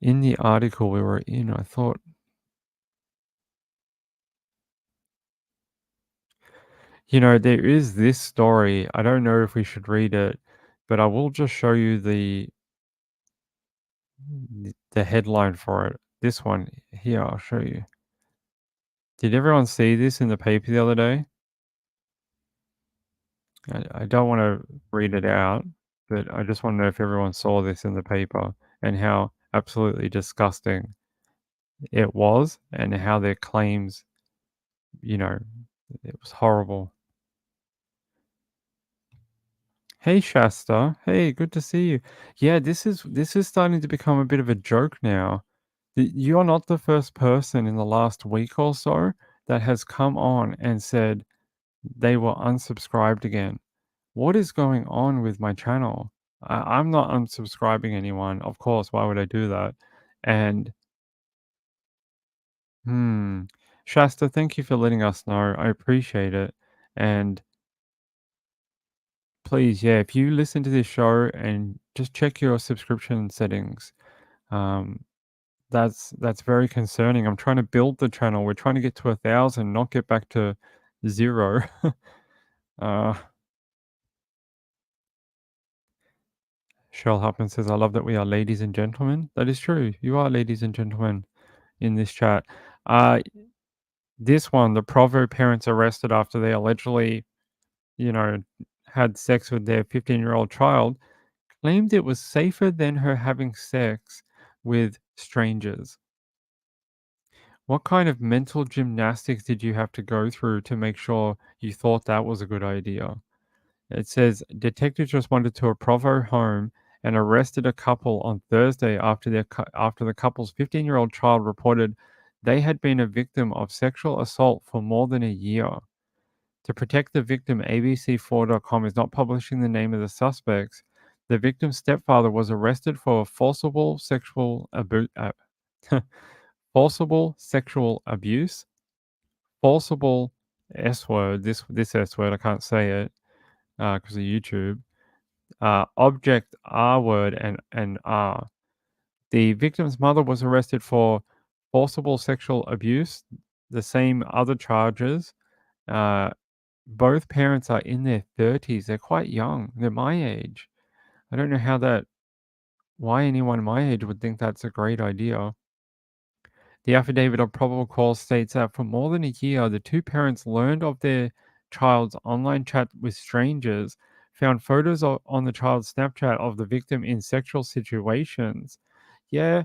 in the article we were in. I thought, you know, there is this story. I don't know if we should read it, but I will just show you the headline for it. This one here, I'll show you. Did everyone see this in the paper the other day? I don't want to read it out, but I just want to know if everyone saw this in the paper and how absolutely disgusting it was and how their claims, you know, it was horrible. Hey Shasta, hey, good to see you. Yeah, this is starting to become a bit of a joke now. You're not the first person in the last week or so that has come on and said they were unsubscribed again. What is going on with my channel? I'm not unsubscribing anyone. Of course, why would I do that? And Shasta, thank you for letting us know. I appreciate it. And please, yeah, if you listen to this show and just check your subscription settings, that's very concerning. I'm trying to build the channel. We're trying to get to 1,000, not get back to 0. Cheryl Huffman says, "I love that we are ladies and gentlemen." That is true. You are ladies and gentlemen in this chat. This one, the Provo parents arrested after they allegedly, you know, had sex with their 15-year-old child, claimed it was safer than her having sex with strangers. What kind of mental gymnastics did you have to go through to make sure you thought that was a good idea? It says detectives responded to a Provo home and arrested a couple on Thursday after the couple's 15-year-old child reported they had been a victim of sexual assault for more than a year. To protect the victim, ABC4.com is not publishing the name of the suspects. The victim's stepfather was arrested for forcible sexual abuse, forcible S word. This S word, I can't say it because of YouTube. Object R word and R. The victim's mother was arrested for forcible sexual abuse, the same other charges, both parents are in their 30s. They're quite young. They're my age. I don't know why anyone my age would think that's a great idea. The affidavit of probable cause states that for more than a year, the two parents learned of their child's online chat with strangers, found photos on the child's Snapchat of the victim in sexual situations. Yeah,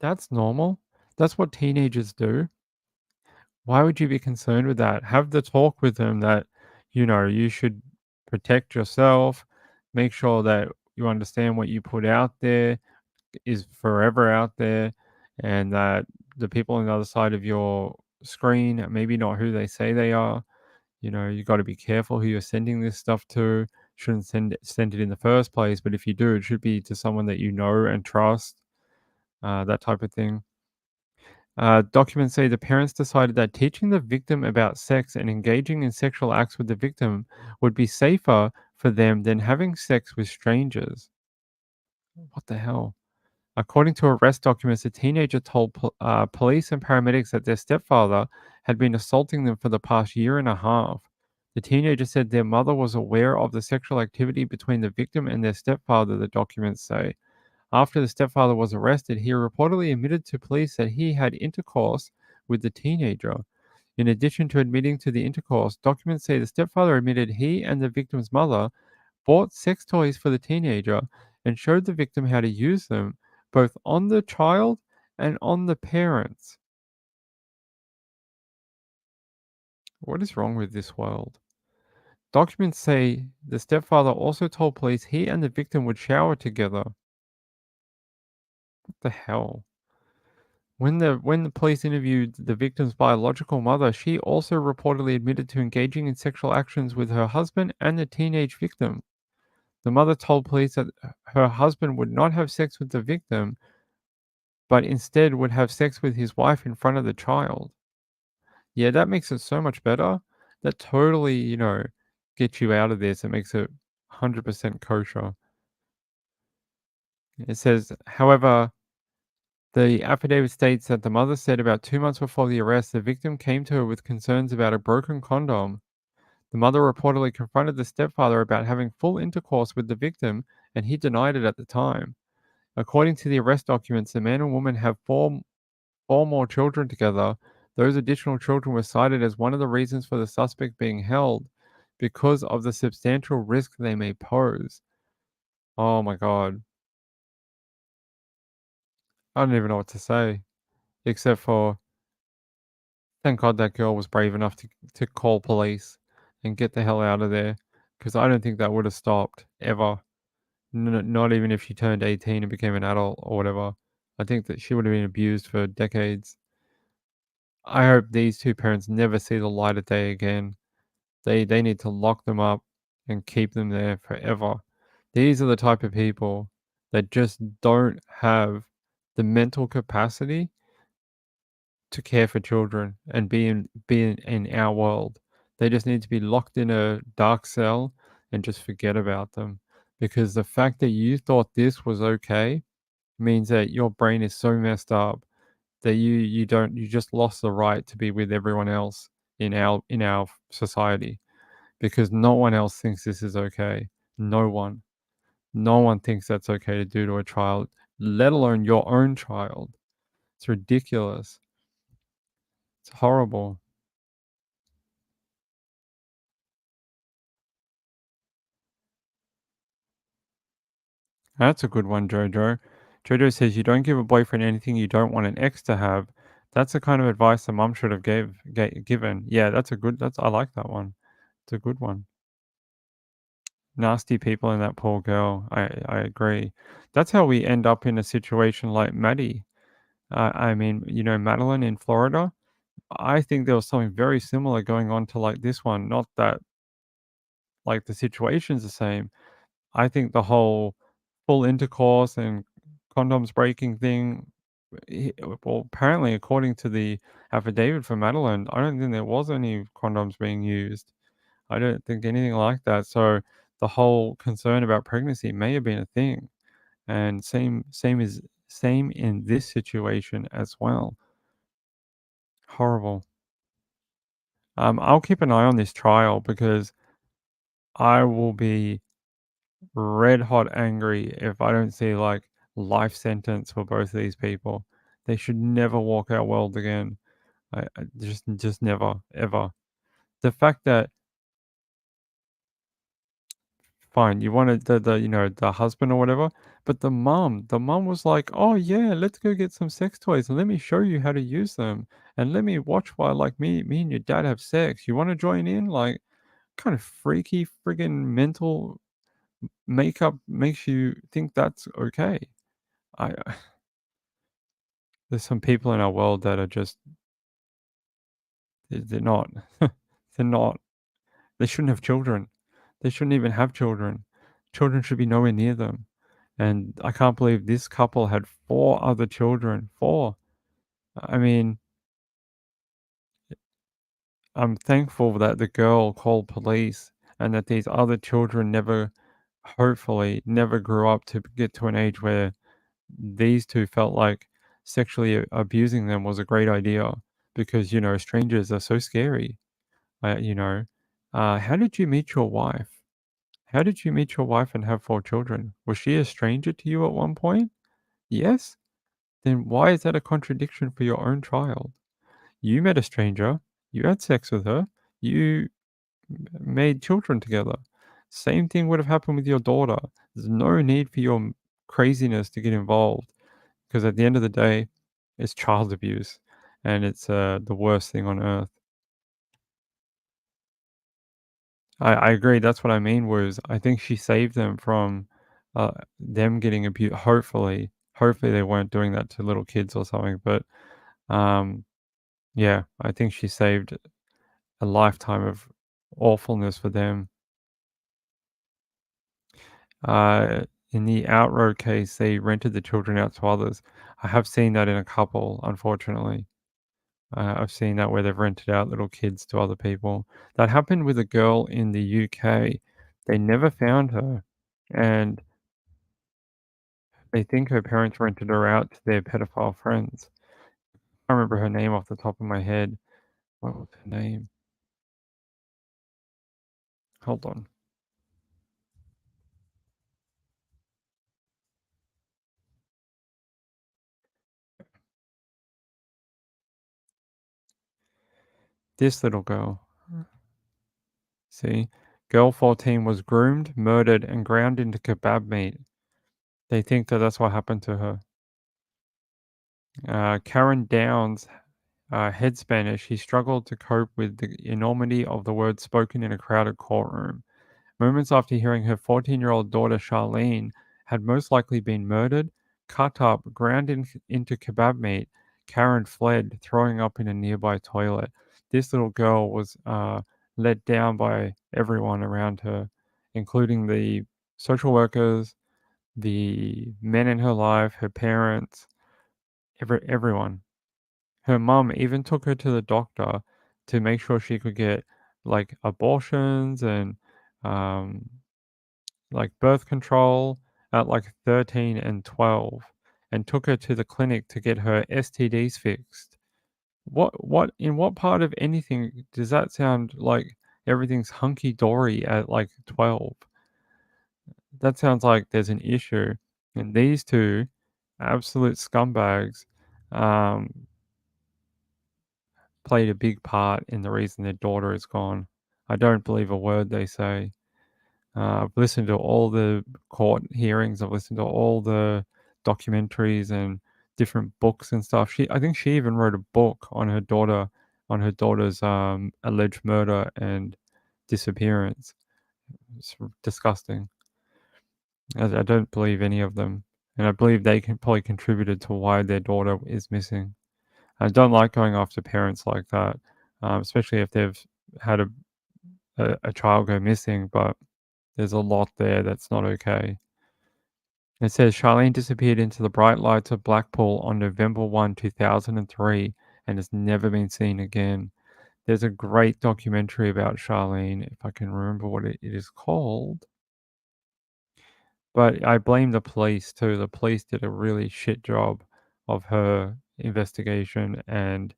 that's normal. That's what teenagers do. Why would you be concerned with that? Have the talk with them that, you should protect yourself, make sure that you understand what you put out there is forever out there, and that the people on the other side of your screen are maybe not who they say they are. You got to be careful who you're sending this stuff to. Shouldn't send it in the first place, but if you do, it should be to someone that you know and trust. That type of thing. Documents say the parents decided that teaching the victim about sex and engaging in sexual acts with the victim would be safer for them than having sex with strangers. What the hell? According to arrest documents, the teenager told police and paramedics that their stepfather had been assaulting them for the past year and a half. The teenager said their mother was aware of the sexual activity between the victim and their stepfather, the documents say. After the stepfather was arrested, he reportedly admitted to police that he had intercourse with the teenager. In addition to admitting to the intercourse, documents say the stepfather admitted he and the victim's mother bought sex toys for the teenager and showed the victim how to use them, both on the child and on the parents. What is wrong with this world? Documents say the stepfather also told police he and the victim would shower together. What the hell? When the police interviewed the victim's biological mother, she also reportedly admitted to engaging in sexual actions with her husband and the teenage victim. The mother told police that her husband would not have sex with the victim, but instead would have sex with his wife in front of the child. Yeah, that makes it so much better. That totally, gets you out of this. It makes it 100% kosher. It says, however, the affidavit states that the mother said about 2 months before the arrest, the victim came to her with concerns about a broken condom. The mother reportedly confronted the stepfather about having full intercourse with the victim, and he denied it at the time. According to the arrest documents, the man and woman have four more children together. Those additional children were cited as one of the reasons for the suspect being held because of the substantial risk they may pose. Oh my God. I don't even know what to say, except for thank God that girl was brave enough to call police and get the hell out of there, because I don't think that would have stopped ever. Not even if she turned 18 and became an adult or whatever. I think that she would have been abused for decades. I hope these two parents never see the light of day again. They need to lock them up and keep them there forever. These are the type of people that just don't have the mental capacity to care for children and be in our world. They just need to be locked in a dark cell and just forget about them. Because the fact that you thought this was okay means that your brain is so messed up that you just lost the right to be with everyone else in our society, because no one else thinks this is okay. No one. No one thinks that's okay to do to a child, let alone your own child. It's ridiculous. It's horrible. That's a good one, Jojo. Jojo says you don't give a boyfriend anything you don't want an ex to have. That's the kind of advice the mum should have given. Yeah, I like that one. It's a good one. Nasty people in that poor girl. I agree. That's how we end up in a situation like Maddie. I mean, Madeline in Florida. I think there was something very similar going on to like this one. Not that like the situation's the same. I think the whole full intercourse and condoms breaking thing. Well, apparently, according to the affidavit for Madeline, I don't think there was any condoms being used. I don't think anything like that. So the whole concern about pregnancy may have been a thing, and same in this situation as well. Horrible. I'll keep an eye on this trial because I will be red hot angry if I don't see like life sentence for both of these people. They should never walk our world again. I just never ever. The fact that fine, you wanted the husband or whatever, but the mom was like, "Oh yeah, let's go get some sex toys and let me show you how to use them and let me watch while like me and your dad have sex. You want to join in?" Like, kind of freaky friggin' mental makeup makes you think that's okay. I There's some people in our world that are just they're not they're not they shouldn't have children. They shouldn't even have children. Children should be nowhere near them. And I can't believe this couple had 4 other children. 4. I mean, I'm thankful that the girl called police and that these other children hopefully never grew up to get to an age where these 2 felt like sexually abusing them was a great idea because, strangers are so scary. Uh, you know, how did you meet your wife? How did you meet your wife and have 4 children? Was she a stranger to you at one point? Yes? Then why is that a contradiction for your own child? You met a stranger, you had sex with her, you made children together. Same thing would have happened with your daughter. There's no need for your craziness to get involved because at the end of the day, it's child abuse and it's the worst thing on earth. I agree. That's what I mean was I think she saved them from them getting abused. Hopefully they weren't doing that to little kids or something. But um, yeah, I think she saved a lifetime of awfulness for them. In the Outroad case, they rented the children out to others. I have seen that in a couple, unfortunately. I've seen that where they've rented out little kids to other people. That happened with a girl in the UK. They never found her, and they think her parents rented her out to their pedophile friends. I can't remember her name off the top of my head. What was her name? Hold on. This little girl. See? Girl 14 was groomed, murdered, and ground into kebab meat. They think that that's what happened to her. Karen Downs, head Spanish, he struggled to cope with the enormity of the words spoken in a crowded courtroom. Moments after hearing her 14-year-old daughter Charlene had most likely been murdered, cut up, ground into kebab meat, Karen fled, throwing up in a nearby toilet. This little girl was let down by everyone around her, including the social workers, the men in her life, her parents, everyone. Her mum even took her to the doctor to make sure she could get like abortions and um, like birth control at like 13 and 12 and took her to the clinic to get her STDs fixed. In what part of anything does that sound like everything's hunky dory at like 12? That sounds like there's an issue. And these 2 absolute scumbags um, played a big part in the reason their daughter is gone. I don't believe a word they say. I've listened to all the court hearings. I've listened to all the documentaries and different books and stuff. I think she even wrote a book on her daughter's alleged murder and disappearance. It's disgusting. I don't believe any of them, and I believe they probably contributed to why their daughter is missing. I don't like going after parents like that, especially if they've had a child go missing. But there's a lot there that's not okay. It says Charlene disappeared into the bright lights of Blackpool on November 1, 2003, and has never been seen again. There's a great documentary about Charlene, if I can remember what it is called. But I blame the police too. The police did a really shit job of her investigation, and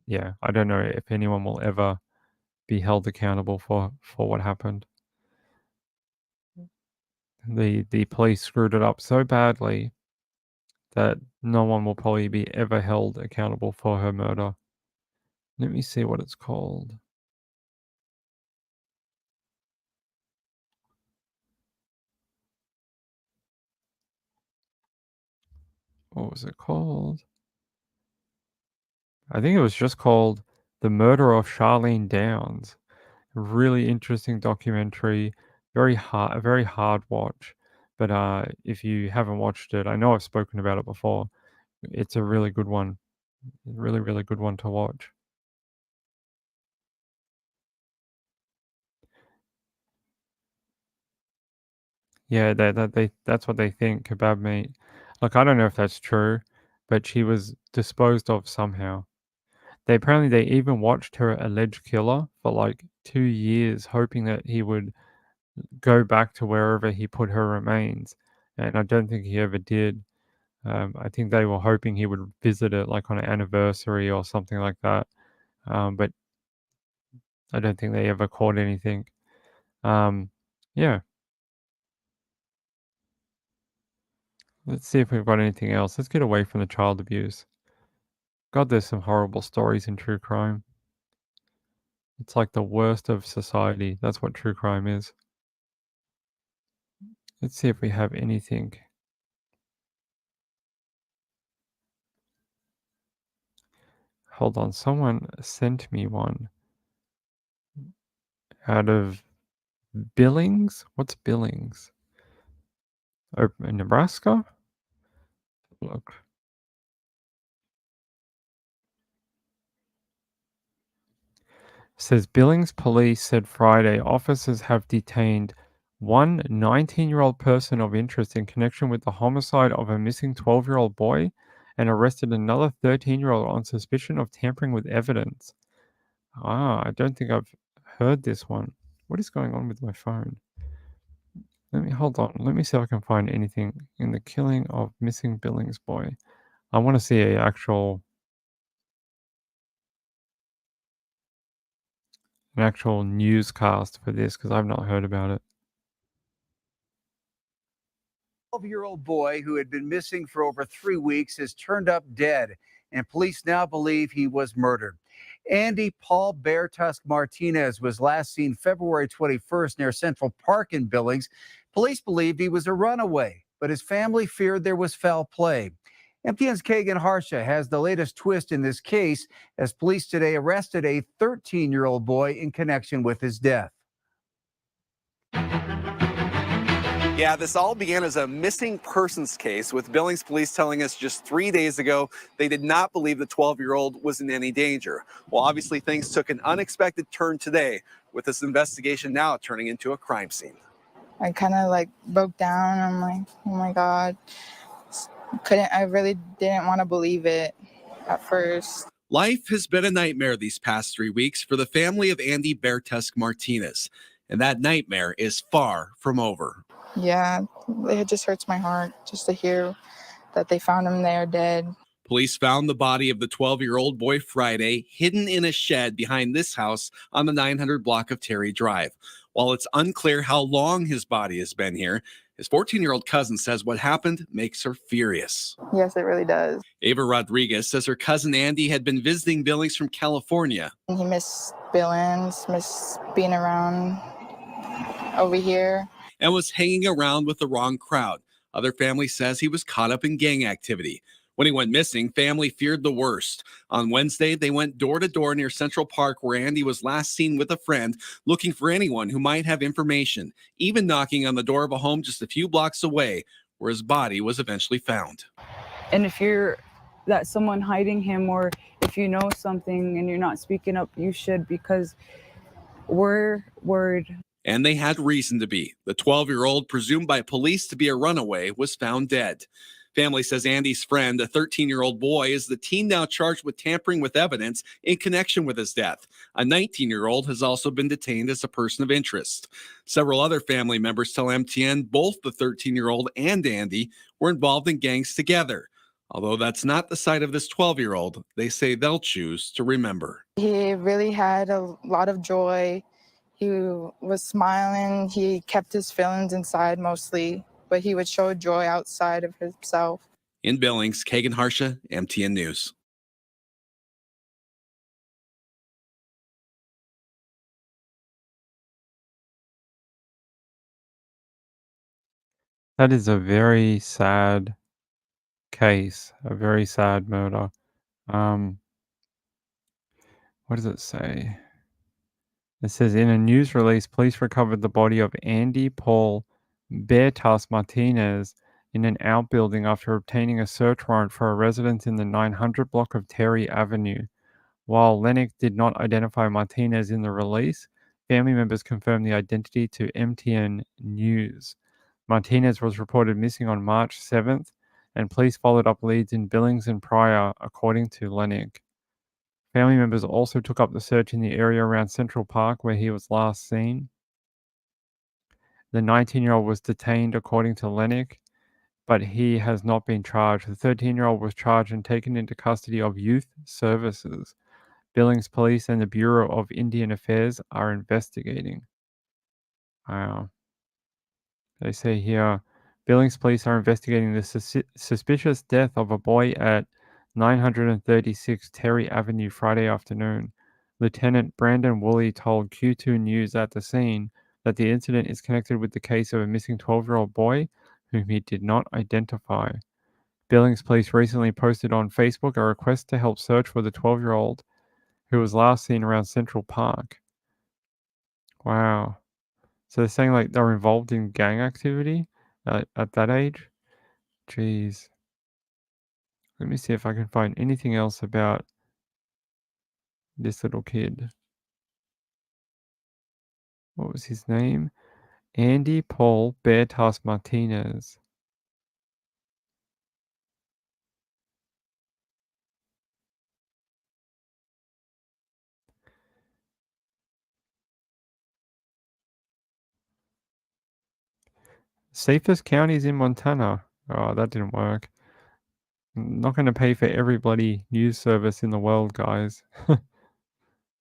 yeah, I don't know if anyone will ever be held accountable for what happened. The police screwed it up so badly that no one will probably be ever held accountable for her murder. Let me see what it's called. What was it called? I think it was just called The Murder of Charlene Downs. A really interesting documentary, very hard watch. But if you haven't watched it, I know I've spoken about it before. It's a really good one. Really, really good one to watch. Yeah, that's what they think about me. Like, I don't know if that's true, but she was disposed of somehow. They even watched her alleged killer for like 2 years, hoping that he would go back to wherever he put her remains, and I don't think he ever did. I think they were hoping he would visit it like on an anniversary or something like that, but I don't think they ever caught anything. Yeah. Let's see if we've got anything else. Let's get away from the child abuse. God, there's some horrible stories in true crime. It's like the worst of society. That's what true crime is. Let's see if we have anything. Hold on, someone sent me one. Out of Billings? What's Billings? Oh, in Nebraska? Look. Says Billings police said Friday officers have detained one 19-year-old person of interest in connection with the homicide of a missing 12-year-old boy and arrested another 13-year-old on suspicion of tampering with evidence. I don't think I've heard this one. What is going on with my phone? Hold on. Let me see if I can find anything in the killing of missing Billings boy. I want to see an actual newscast for this because I've not heard about it. 12-year-old boy who had been missing for over 3 weeks has turned up dead, and police now believe he was murdered. Andy Paul Beartusk Martinez was last seen February 21st near Central Park in Billings. Police believed he was a runaway, but his family feared there was foul play. MTN's Kagan Harsha has the latest twist in this case as police today arrested a 13-year-old boy in connection with his death. Yeah, this all began as a missing persons case, with Billings police telling us just 3 days ago they did not believe the 12-year-old was in any danger. Well, obviously things took an unexpected turn today, with this investigation now turning into a crime scene. I kind of like broke down. I'm like, oh my God. I really didn't want to believe it at first. Life has been a nightmare these past 3 weeks for the family of Andy Beartusk Martinez, and that nightmare is far from over. Yeah, it just hurts my heart just to hear that they found him there dead. Police found the body of the 12-year-old boy Friday hidden in a shed behind this house on the 900 block of Terry Drive. While it's unclear how long his body has been here, his 14-year-old cousin says what happened makes her furious. Yes, it really does. Ava Rodriguez says her cousin Andy had been visiting Billings from California. He missed Billings, missed being around over here. And was hanging around with the wrong crowd. Other family says he was caught up in gang activity. When he went missing, family feared the worst. On Wednesday, they went door to door near Central Park, where Andy was last seen with a friend, looking for anyone who might have information, even knocking on the door of a home just a few blocks away, where his body was eventually found. And if you're that someone hiding him, or if you know something and you're not speaking up, you should, because we're worried. And they had reason to be. The 12-year-old, presumed by police to be a runaway, was found dead. Family says Andy's friend, a 13-year-old boy, is the teen now charged with tampering with evidence in connection with his death. A 19-year-old has also been detained as a person of interest. Several other family members tell MTN both the 13-year-old and Andy were involved in gangs together. Although that's not the side of this 12-year-old they say they'll choose to remember. He really had a lot of joy. He was smiling. He kept his feelings inside mostly, but he would show joy outside of himself. In Billings, Kagan Harsha, MTN News. That is a very sad case, a very sad murder. What does it say? It says, in a news release, police recovered the body of Andy Paul Bertas Martinez in an outbuilding after obtaining a search warrant for a residence in the 900 block of Terry Avenue. While Lennox did not identify Martinez in the release, family members confirmed the identity to MTN News. Martinez was reported missing on March 7th, and police followed up leads in Billings and Pryor, according to Lennox. Family members also took up the search in the area around Central Park where he was last seen. The 19-year-old was detained, according to Lennox, but he has not been charged. The 13-year-old was charged and taken into custody of Youth Services. Billings Police and the Bureau of Indian Affairs are investigating. Wow. They say here, Billings Police are investigating the suspicious death of a boy at 936 Terry Avenue Friday afternoon. Lieutenant Brandon Woolley told Q2 News at the scene that the incident is connected with the case of a missing 12-year-old boy whom he did not identify. Billings Police recently posted on Facebook a request to help search for the 12-year-old who was last seen around Central Park. Wow. So they're saying like they're involved in gang activity at that age? Jeez. Let me see if I can find anything else about this little kid. What was his name? Andy Paul Bertas Martinez. Safest counties in Montana. Oh, that didn't work. I'm not going to pay for every bloody news service in the world, guys.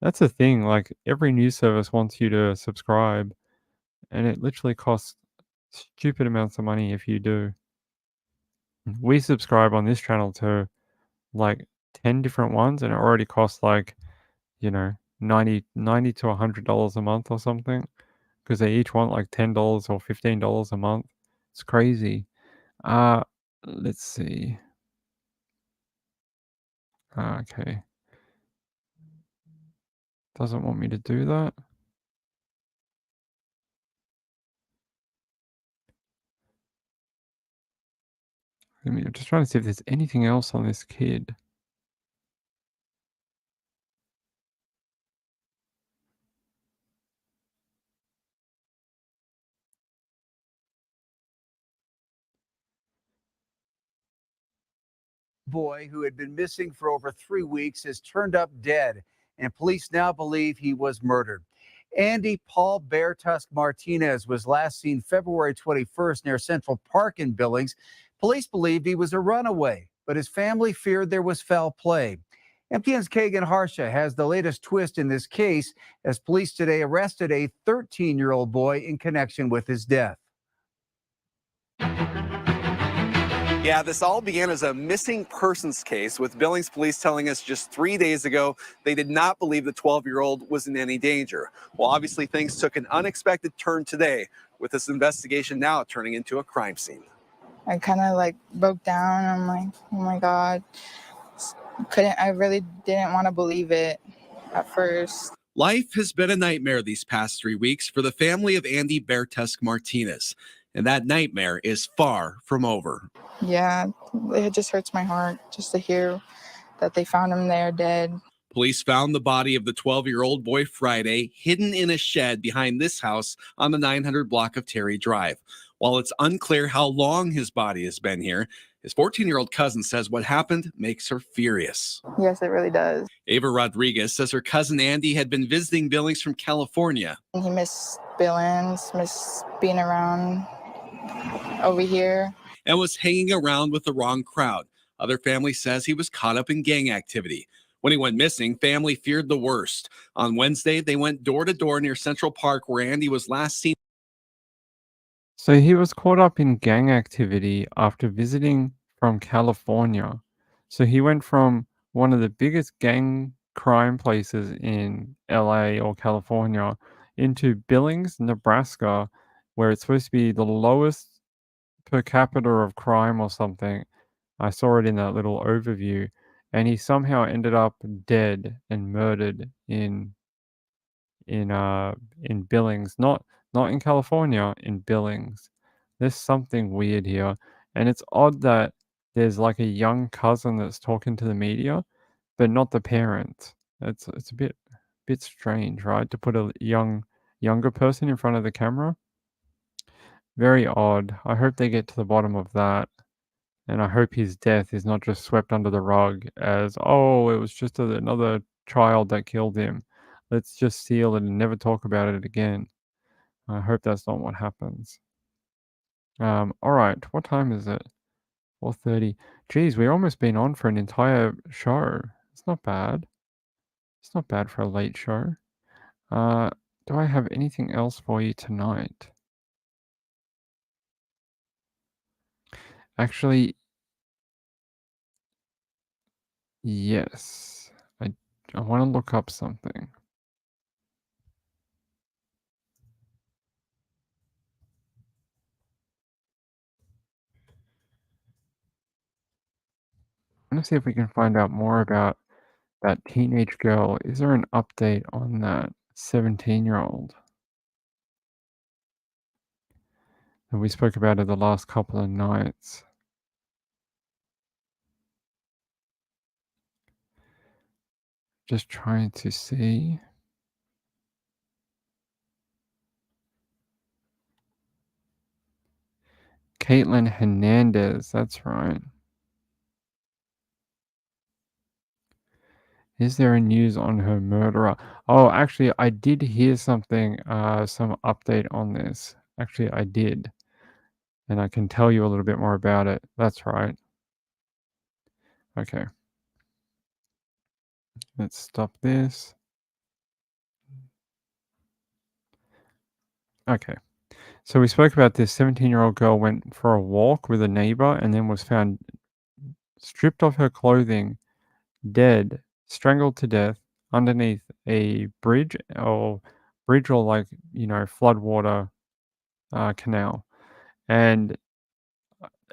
That's the thing. Like, every news service wants you to subscribe, and it literally costs stupid amounts of money if you do. We subscribe on this channel to like 10 different ones, and it already costs like, you know, $90 to $100 a month or something, because they each want like $10 or $15 a month. It's crazy. Let's see. Okay. Doesn't want me to do that. I'm just trying to see if there's anything else on this kid. Boy who had been missing for over 3 weeks has turned up dead, and police now believe he was murdered. Andy Paul Bertusk Martinez was last seen February 21st near Central Park in Billings. Police believed he was a runaway, but his family feared there was foul play. MTN's Kagan Harsha has the latest twist in this case as police today arrested a 13-year-old boy in connection with his death. Yeah, this all began as a missing persons case, with Billings police telling us just 3 days ago they did not believe the 12-year-old was in any danger. Well, obviously things took an unexpected turn today, with this investigation now turning into a crime scene. I kind of like broke down. I'm like, oh my God. I really didn't want to believe it at first. Life has been a nightmare these past 3 weeks for the family of Andy Bertusk Martinez, and that nightmare is far from over. Yeah, it just hurts my heart just to hear that they found him there dead. Police found the body of the 12-year-old boy Friday hidden in a shed behind this house on the 900 block of Terry Drive. While it's unclear how long his body has been here, his 14-year-old cousin says what happened makes her furious. Yes, it really does. Ava Rodriguez says her cousin Andy had been visiting Billings from California. He missed Billings, missed being around over here. And was hanging around with the wrong crowd. Other family says he was caught up in gang activity. When he went missing, family feared the worst. On Wednesday, they went door to door near Central Park, where Andy was last seen. So he was caught up in gang activity after visiting from California. So he went from one of the biggest gang crime places in LA or California into Billings, Nebraska, where it's supposed to be the lowest per capita of crime or something. I saw it in that little overview, and he somehow ended up dead and murdered in Billings, not in California, in Billings. There's something weird here, and it's odd that there's like a young cousin that's talking to the media, but not the parent. It's a bit strange, right? To put a younger person in front of the camera. Very odd. I hope they get to the bottom of that. And I hope his death is not just swept under the rug as, oh, it was just another child that killed him. Let's just seal it and never talk about it again. I hope that's not what happens. All right, what time is it? 4:30. Geez, we've almost been on for an entire show. It's not bad. It's not bad for a late show. Do I have anything else for you tonight? Actually, yes. I want to look up something. I want to see if we can find out more about that teenage girl. Is there an update on that 17-year-old that we spoke about it the last couple of nights? Just trying to see. Caitlin Hernandez, that's right. Is there a news on her murderer? Oh, actually, I did hear something, some update on this. Actually, I did. And I can tell you a little bit more about it. That's right. Okay. Let's stop this. Okay. So we spoke about this 17-year-old girl went for a walk with a neighbor and then was found stripped of her clothing, dead, strangled to death underneath a bridge or like, floodwater canal. And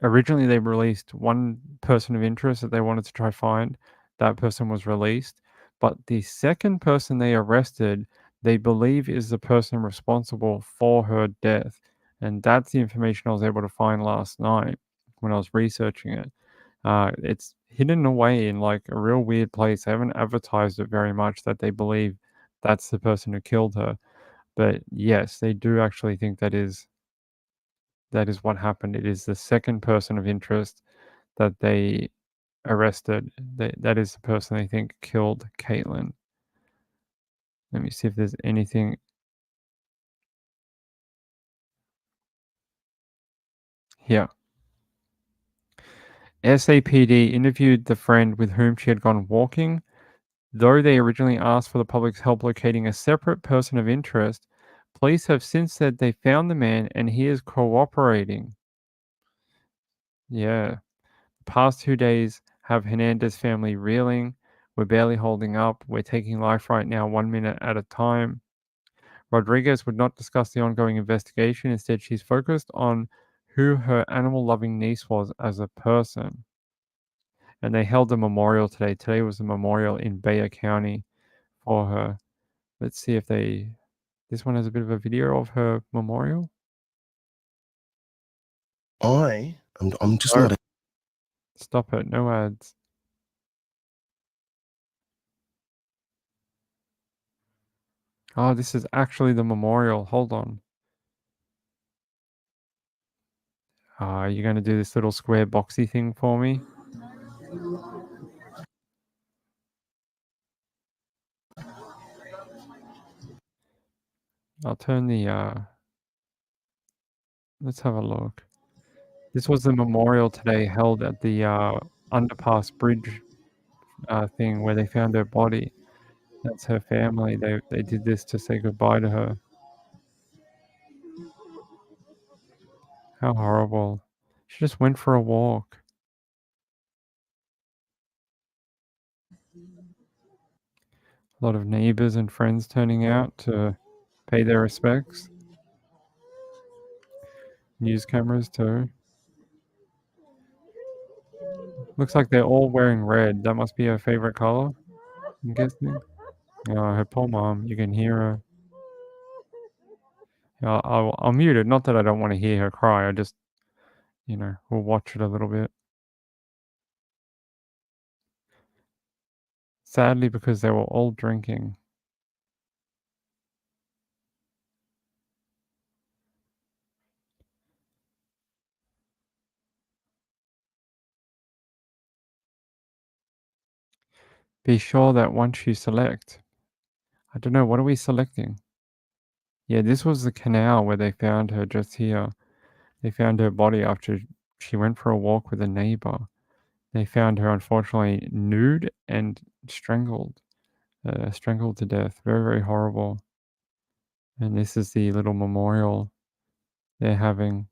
originally they released one person of interest that they wanted to try find. That person was released. But the second person they arrested, they believe is the person responsible for her death. And that's the information I was able to find last night when I was researching it. It's hidden away in like a real weird place. They haven't advertised it very much that they believe that's the person who killed her. But yes, they do actually think that is what happened. It is the second person of interest that they arrested. That is the person they think killed Caitlin. Let me see if there's anything. Here. SAPD interviewed the friend with whom she had gone walking. Though they originally asked for the public's help locating a separate person of interest, police have since said they found the man and he is cooperating. Yeah. The past 2 days have Hernandez family reeling. We're barely holding up. We're taking life right now, 1 minute at a time. Rodriguez would not discuss the ongoing investigation. Instead, she's focused on who her animal-loving niece was as a person. And they held a memorial today. Today was a memorial in Bexar County for her. Let's see if this one has a bit of a video of her memorial. I'm just Oh. not. Stop it. No ads. Oh, this is actually the memorial. Hold on. You're going to do this little square boxy thing for me? I'll turn the, let's have a look. This was the memorial today held at the underpass bridge thing where they found her body. That's her family. They did this to say goodbye to her. How horrible. She just went for a walk. A lot of neighbors and friends turning out to pay their respects. News cameras too. Looks like they're all wearing red. That must be her favorite color, I'm guessing. Oh, her poor mom. You can hear her. I'll mute it. Not that I don't want to hear her cry. I just, we'll watch it a little bit. Sadly, because they were all drinking. Be sure that once you select, I don't know, what are we selecting? Yeah, this was the canal where they found her just here. They found her body after she went for a walk with a neighbor. They found her, unfortunately, nude and strangled to death. Very, very horrible. And this is the little memorial they're having.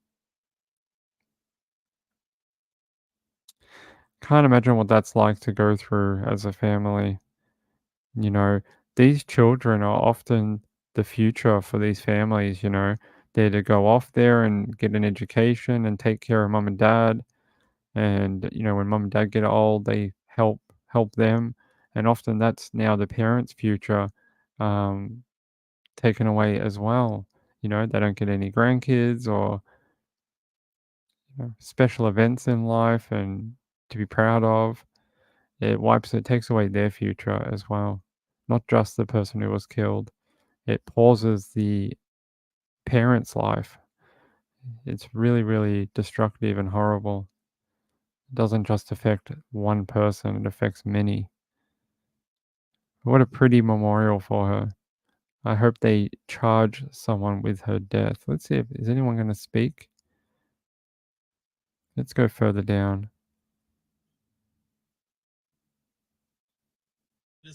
Can't imagine what that's like to go through as a family. These children are often the future for these families, They're to go off there and get an education and take care of mom and dad. And, when mom and dad get old, they help them. And often that's now the parents' future taken away as well. They don't get any grandkids or special events in life and to be proud of. It takes away their future as well. Not just the person who was killed. It pauses the parent's life. It's really, really destructive and horrible. It doesn't just affect one person, it affects many. What a pretty memorial for her. I hope they charge someone with her death. Let's see is anyone going to speak? Let's go further down.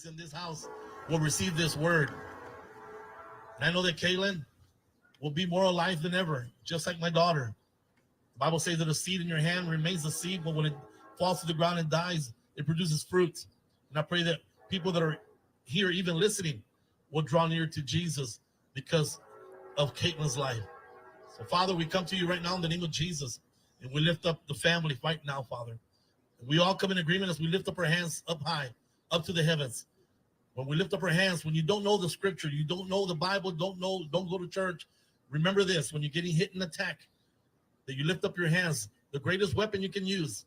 In this house will receive this word. And I know that Kaylin will be more alive than ever, just like my daughter. The Bible says that a seed in your hand remains a seed, but when it falls to the ground and dies, it produces fruit. And I pray that people that are here, even listening, will draw near to Jesus because of Caitlin's life. So, Father, we come to you right now in the name of Jesus, and we lift up the family right now, Father. And we all come in agreement as we lift up our hands up high, up to the heavens. When we lift up our hands, when you don't know the scripture, you don't know the Bible, don't go to church, remember this: when you're getting hit and attacked, that you lift up your hands. The greatest weapon you can use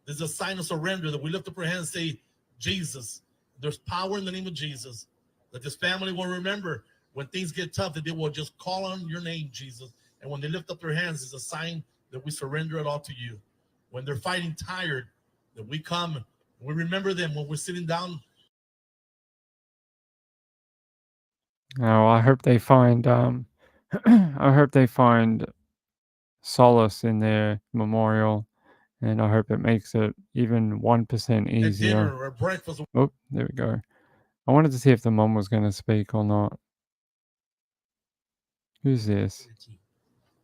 is a sign of surrender, that we lift up our hands and say, Jesus. There's power in the name of Jesus, that this family will remember when things get tough, that they will just call on your name, Jesus. And when they lift up their hands, it's a sign that we surrender it all to you. When they're fighting tired, that we come, we remember them when we're sitting down. Oh, I hope they find I hope they find solace in their memorial, and I hope it makes it even 1% easier. Dinner or breakfast. Oh, there we go. I wanted to see if the mom was going to speak or not. Who's this?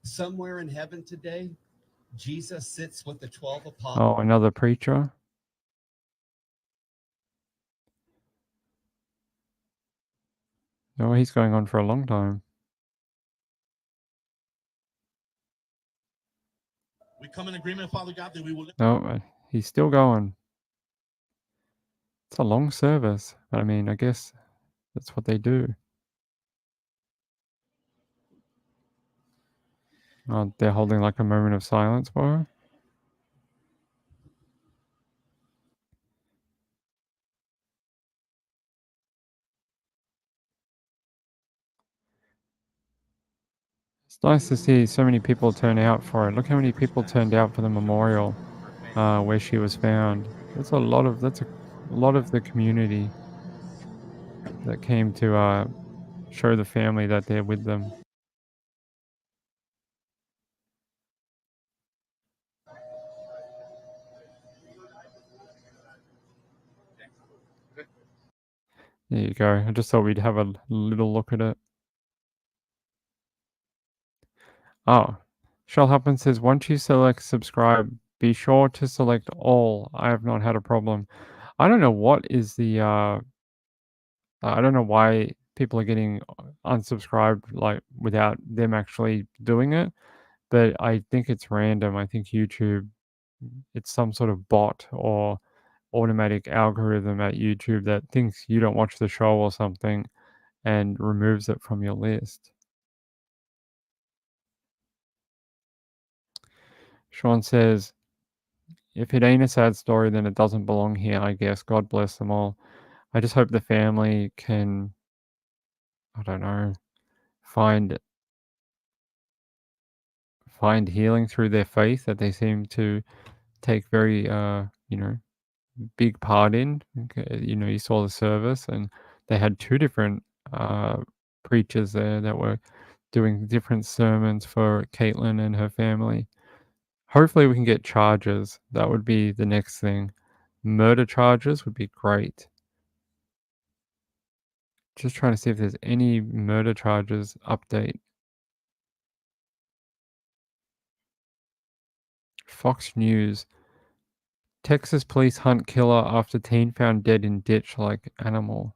Somewhere in heaven today, Jesus sits with the 12 apostles. Oh, another preacher. No, he's going on for a long time. We come in agreement, Father God, that we will. No, he's still going. It's a long service, but I mean, I guess that's what they do. Oh, they're holding like a moment of silence for her. It's nice to see so many people turn out for it. Look how many people turned out for the memorial where she was found. That's a lot of the community that came to show the family that they're with them. There you go. I just thought we'd have a little look at it. Oh, Shell Happen says, once you select subscribe, be sure to select all. I have not had a problem. I don't know what is the, I don't know why people are getting unsubscribed like without them actually doing it, but I think it's random. I think YouTube, it's some sort of bot or automatic algorithm at YouTube that thinks you don't watch the show or something and removes it from your list. Sean says, if it ain't a sad story, then it doesn't belong here, I guess. God bless them all. I just hope the family can, I don't know, find healing through their faith that they seem to take very, big part in. You saw the service, and they had two different preachers there that were doing different sermons for Caitlin and her family. Hopefully we can get charges. That would be the next thing. Murder charges would be great. Just trying to see if there's any murder charges update. Fox News. Texas police hunt killer after teen found dead in ditch like animal.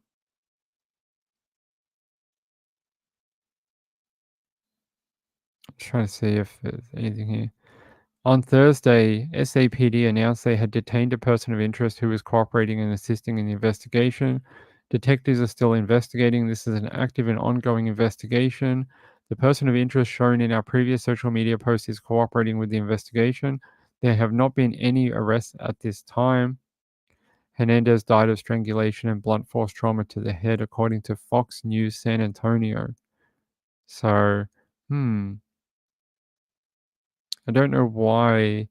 Just trying to see if there's anything here. On Thursday, SAPD announced they had detained a person of interest who was cooperating and assisting in the investigation. Detectives are still investigating. This is an active and ongoing investigation. The person of interest shown in our previous social media post is cooperating with the investigation. There have not been any arrests at this time. Hernandez died of strangulation and blunt force trauma to the head, according to Fox News San Antonio. So, I don't know why,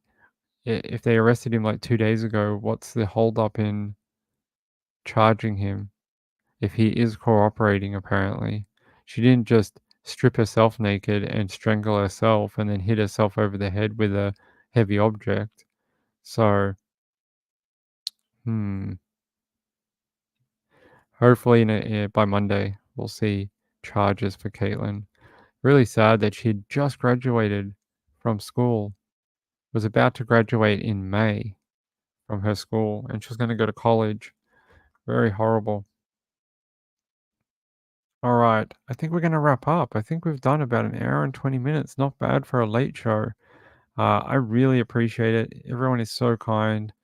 if they arrested him like 2 days ago, what's the holdup in charging him if he is cooperating, apparently. She didn't just strip herself naked and strangle herself and then hit herself over the head with a heavy object. So, hopefully by Monday we'll see charges for Caitlin. Really sad that she had just graduated from school, was about to graduate in May from her school, and she was going to go to college. Very horrible. All right, I think we're going to wrap up. I think we've done about an hour and 20 minutes. Not bad for a late show. I really appreciate it. Everyone is so kind.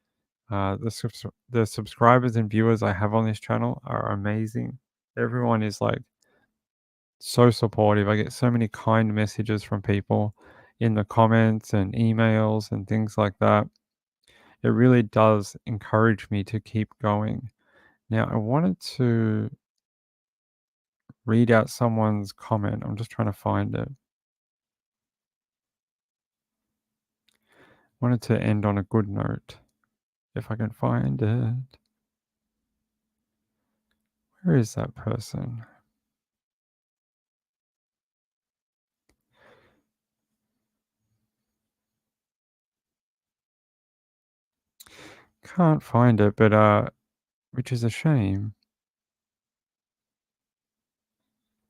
The subscribers and viewers I have on this channel are amazing. Everyone is like so supportive. I get so many kind messages from people in the comments and emails and things like that. It really does encourage me to keep going. Now, I wanted to read out someone's comment. I'm just trying to find it. Wanted to end on a good note, if I can find it. Where is that person? Can't find it, but which is a shame.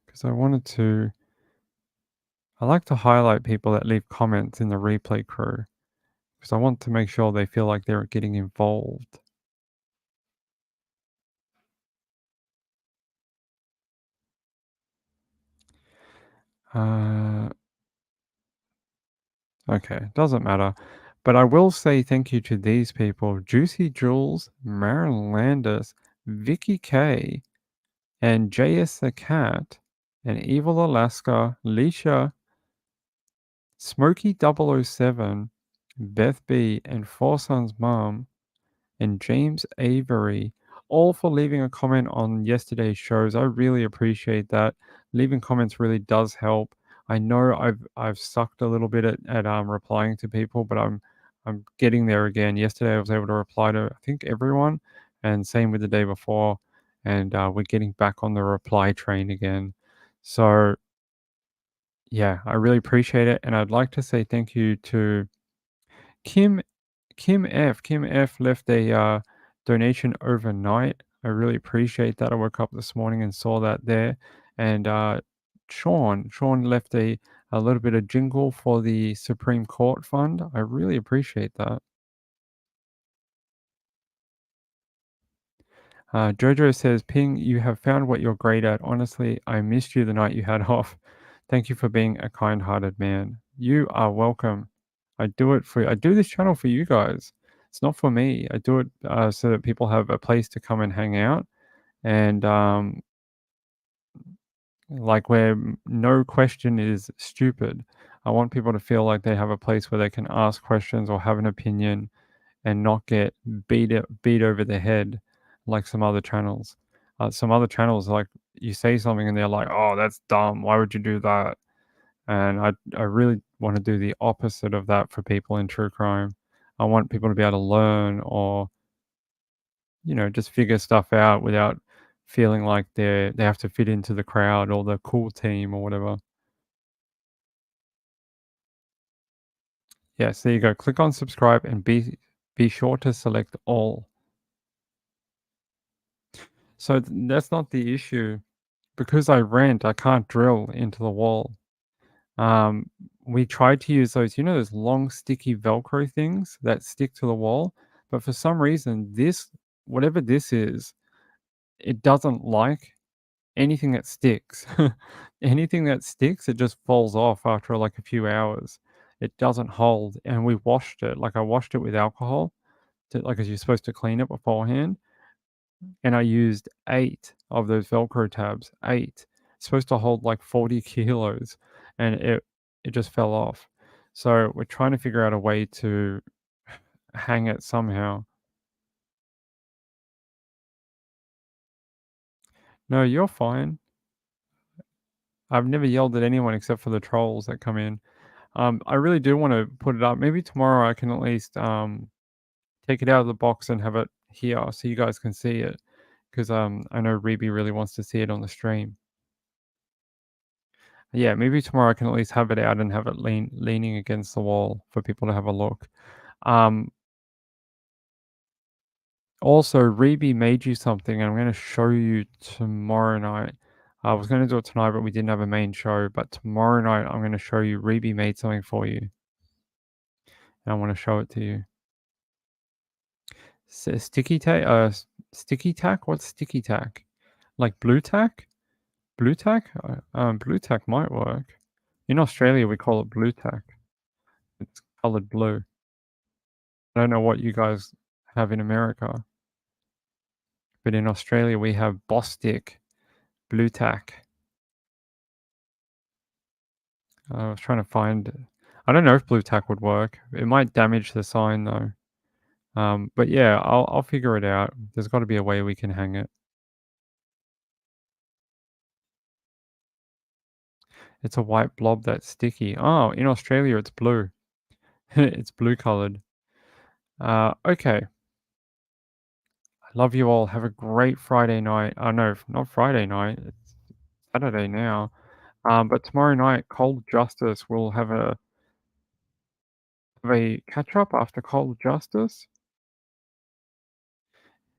Because I like to highlight people that leave comments in the replay crew. Because I want to make sure they feel like they're getting involved. Okay, doesn't matter. But I will say thank you to these people: Juicy Jules, Marilyn Landis, Vicky K, and JS the Cat, and Evil Alaska, Leisha, Smokey 007, Beth B, and Four Sons Mom, and James Avery, all for leaving a comment on yesterday's shows. I really appreciate that. Leaving comments really does help. I know I've sucked a little bit at replying to people, but I'm getting there again. Yesterday I was able to reply to I think everyone, and same with the day before. And we're getting back on the reply train again. So yeah, I really appreciate it, and I'd like to say thank you to Kim F. Kim F left a donation overnight. I really appreciate that. I woke up this morning and saw that there. And Sean left a little bit of jingle for the Supreme Court Fund. I really appreciate that. Jojo says, Ping, you have found what you're great at. Honestly, I missed you the night you had off. Thank you for being a kind-hearted man. You are welcome. I do this channel for you guys. It's not for me. I do it so that people have a place to come and hang out. And like where no question is stupid. I want people to feel like they have a place where they can ask questions or have an opinion and not get beat over the head like some other channels. Some other channels, like you say something and they're like, "Oh, that's dumb. Why would you do that?" And I really want to do the opposite of that for people in true crime. I want people to be able to learn or, just figure stuff out without feeling like they have to fit into the crowd or the cool team or whatever. Yes, there you go. Click on subscribe and be sure to select all. So that's not the issue. Because I rent, I can't drill into the wall. We tried to use those, those long sticky Velcro things that stick to the wall, but for some reason, whatever this is, it doesn't like anything that sticks. Anything that sticks, it just falls off after like a few hours. It doesn't hold, and we washed it. Like I washed it with alcohol, as you're supposed to clean it beforehand. And I used 8 of those Velcro tabs. 8. It's supposed to hold like 40 kilos, and it just fell off. So we're trying to figure out a way to hang it somehow. No, you're fine. I've never yelled at anyone except for the trolls that come in. I really do want to put it up. Maybe tomorrow I can at least take it out of the box and have it here so you guys can see it. Because I know Reby really wants to see it on the stream. Yeah, maybe tomorrow I can at least have it out and have it leaning against the wall for people to have a look. Also, Reby made you something, and I'm going to show you tomorrow night. I was going to do it tonight, but we didn't have a main show. But tomorrow night, I'm going to show you Reby made something for you. And I want to show it to you. Sticky tack? Sticky tack? What's sticky tack? Like blue tack? Blue tack? Blue tack might work. In Australia, we call it blue tack. It's colored blue. I don't know what you guys have in America. But in Australia, we have Bostik blue tack. I was trying to find... I don't know if blue tack would work. It might damage the sign, though. But yeah, I'll figure it out. There's got to be a way we can hang it. It's a white blob that's sticky. Oh, in Australia, it's blue. It's blue colored. Okay. I love you all. Have a great Friday night. No, not Friday night. It's Saturday now. But tomorrow night, Cold Justice will have a catch up after Cold Justice.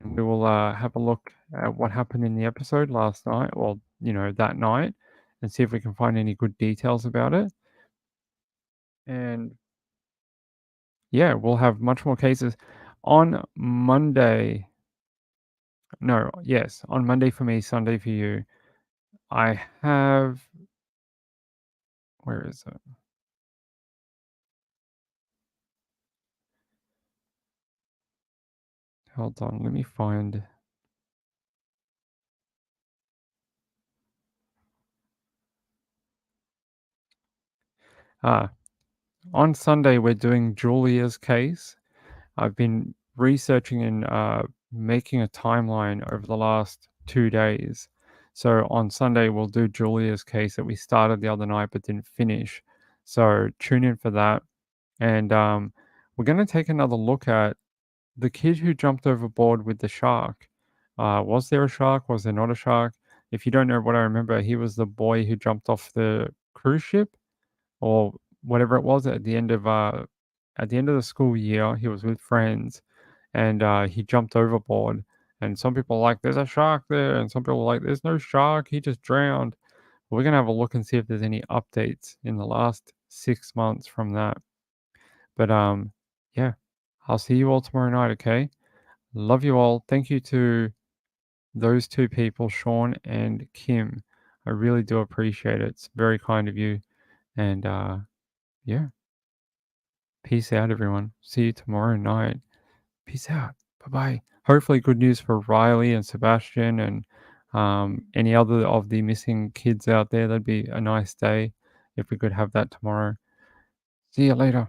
And we will have a look at what happened in the episode last night. Well, that night. And see if we can find any good details about it. And yeah, we'll have much more cases. On Monday... No, yes, on Monday for me, Sunday for you. I have... Where is it? Hold on, let me find... On Sunday, we're doing Julia's case. I've been researching and making a timeline over the last 2 days. So on Sunday, we'll do Julia's case that we started the other night but didn't finish. So tune in for that. And we're going to take another look at the kid who jumped overboard with the shark. Was there a shark? Was there not a shark? If you don't know what I remember, he was the boy who jumped off the cruise ship or whatever it was at the end of the school year. He was with friends and he jumped overboard And some people are like, there's a shark there. And some people are like, there's no shark. He just drowned. We're going to have a look and see if there's any updates in the last 6 months from that. But yeah, I'll see you all tomorrow night, okay? Love you all. Thank you to those two people, Sean and Kim. I really do appreciate it. It's very kind of you. And yeah, peace out, everyone. See you tomorrow night. Peace out. Bye-bye. Hopefully good news for Riley and Sebastian and any other of the missing kids out there. That'd be a nice day if we could have that tomorrow. See you later.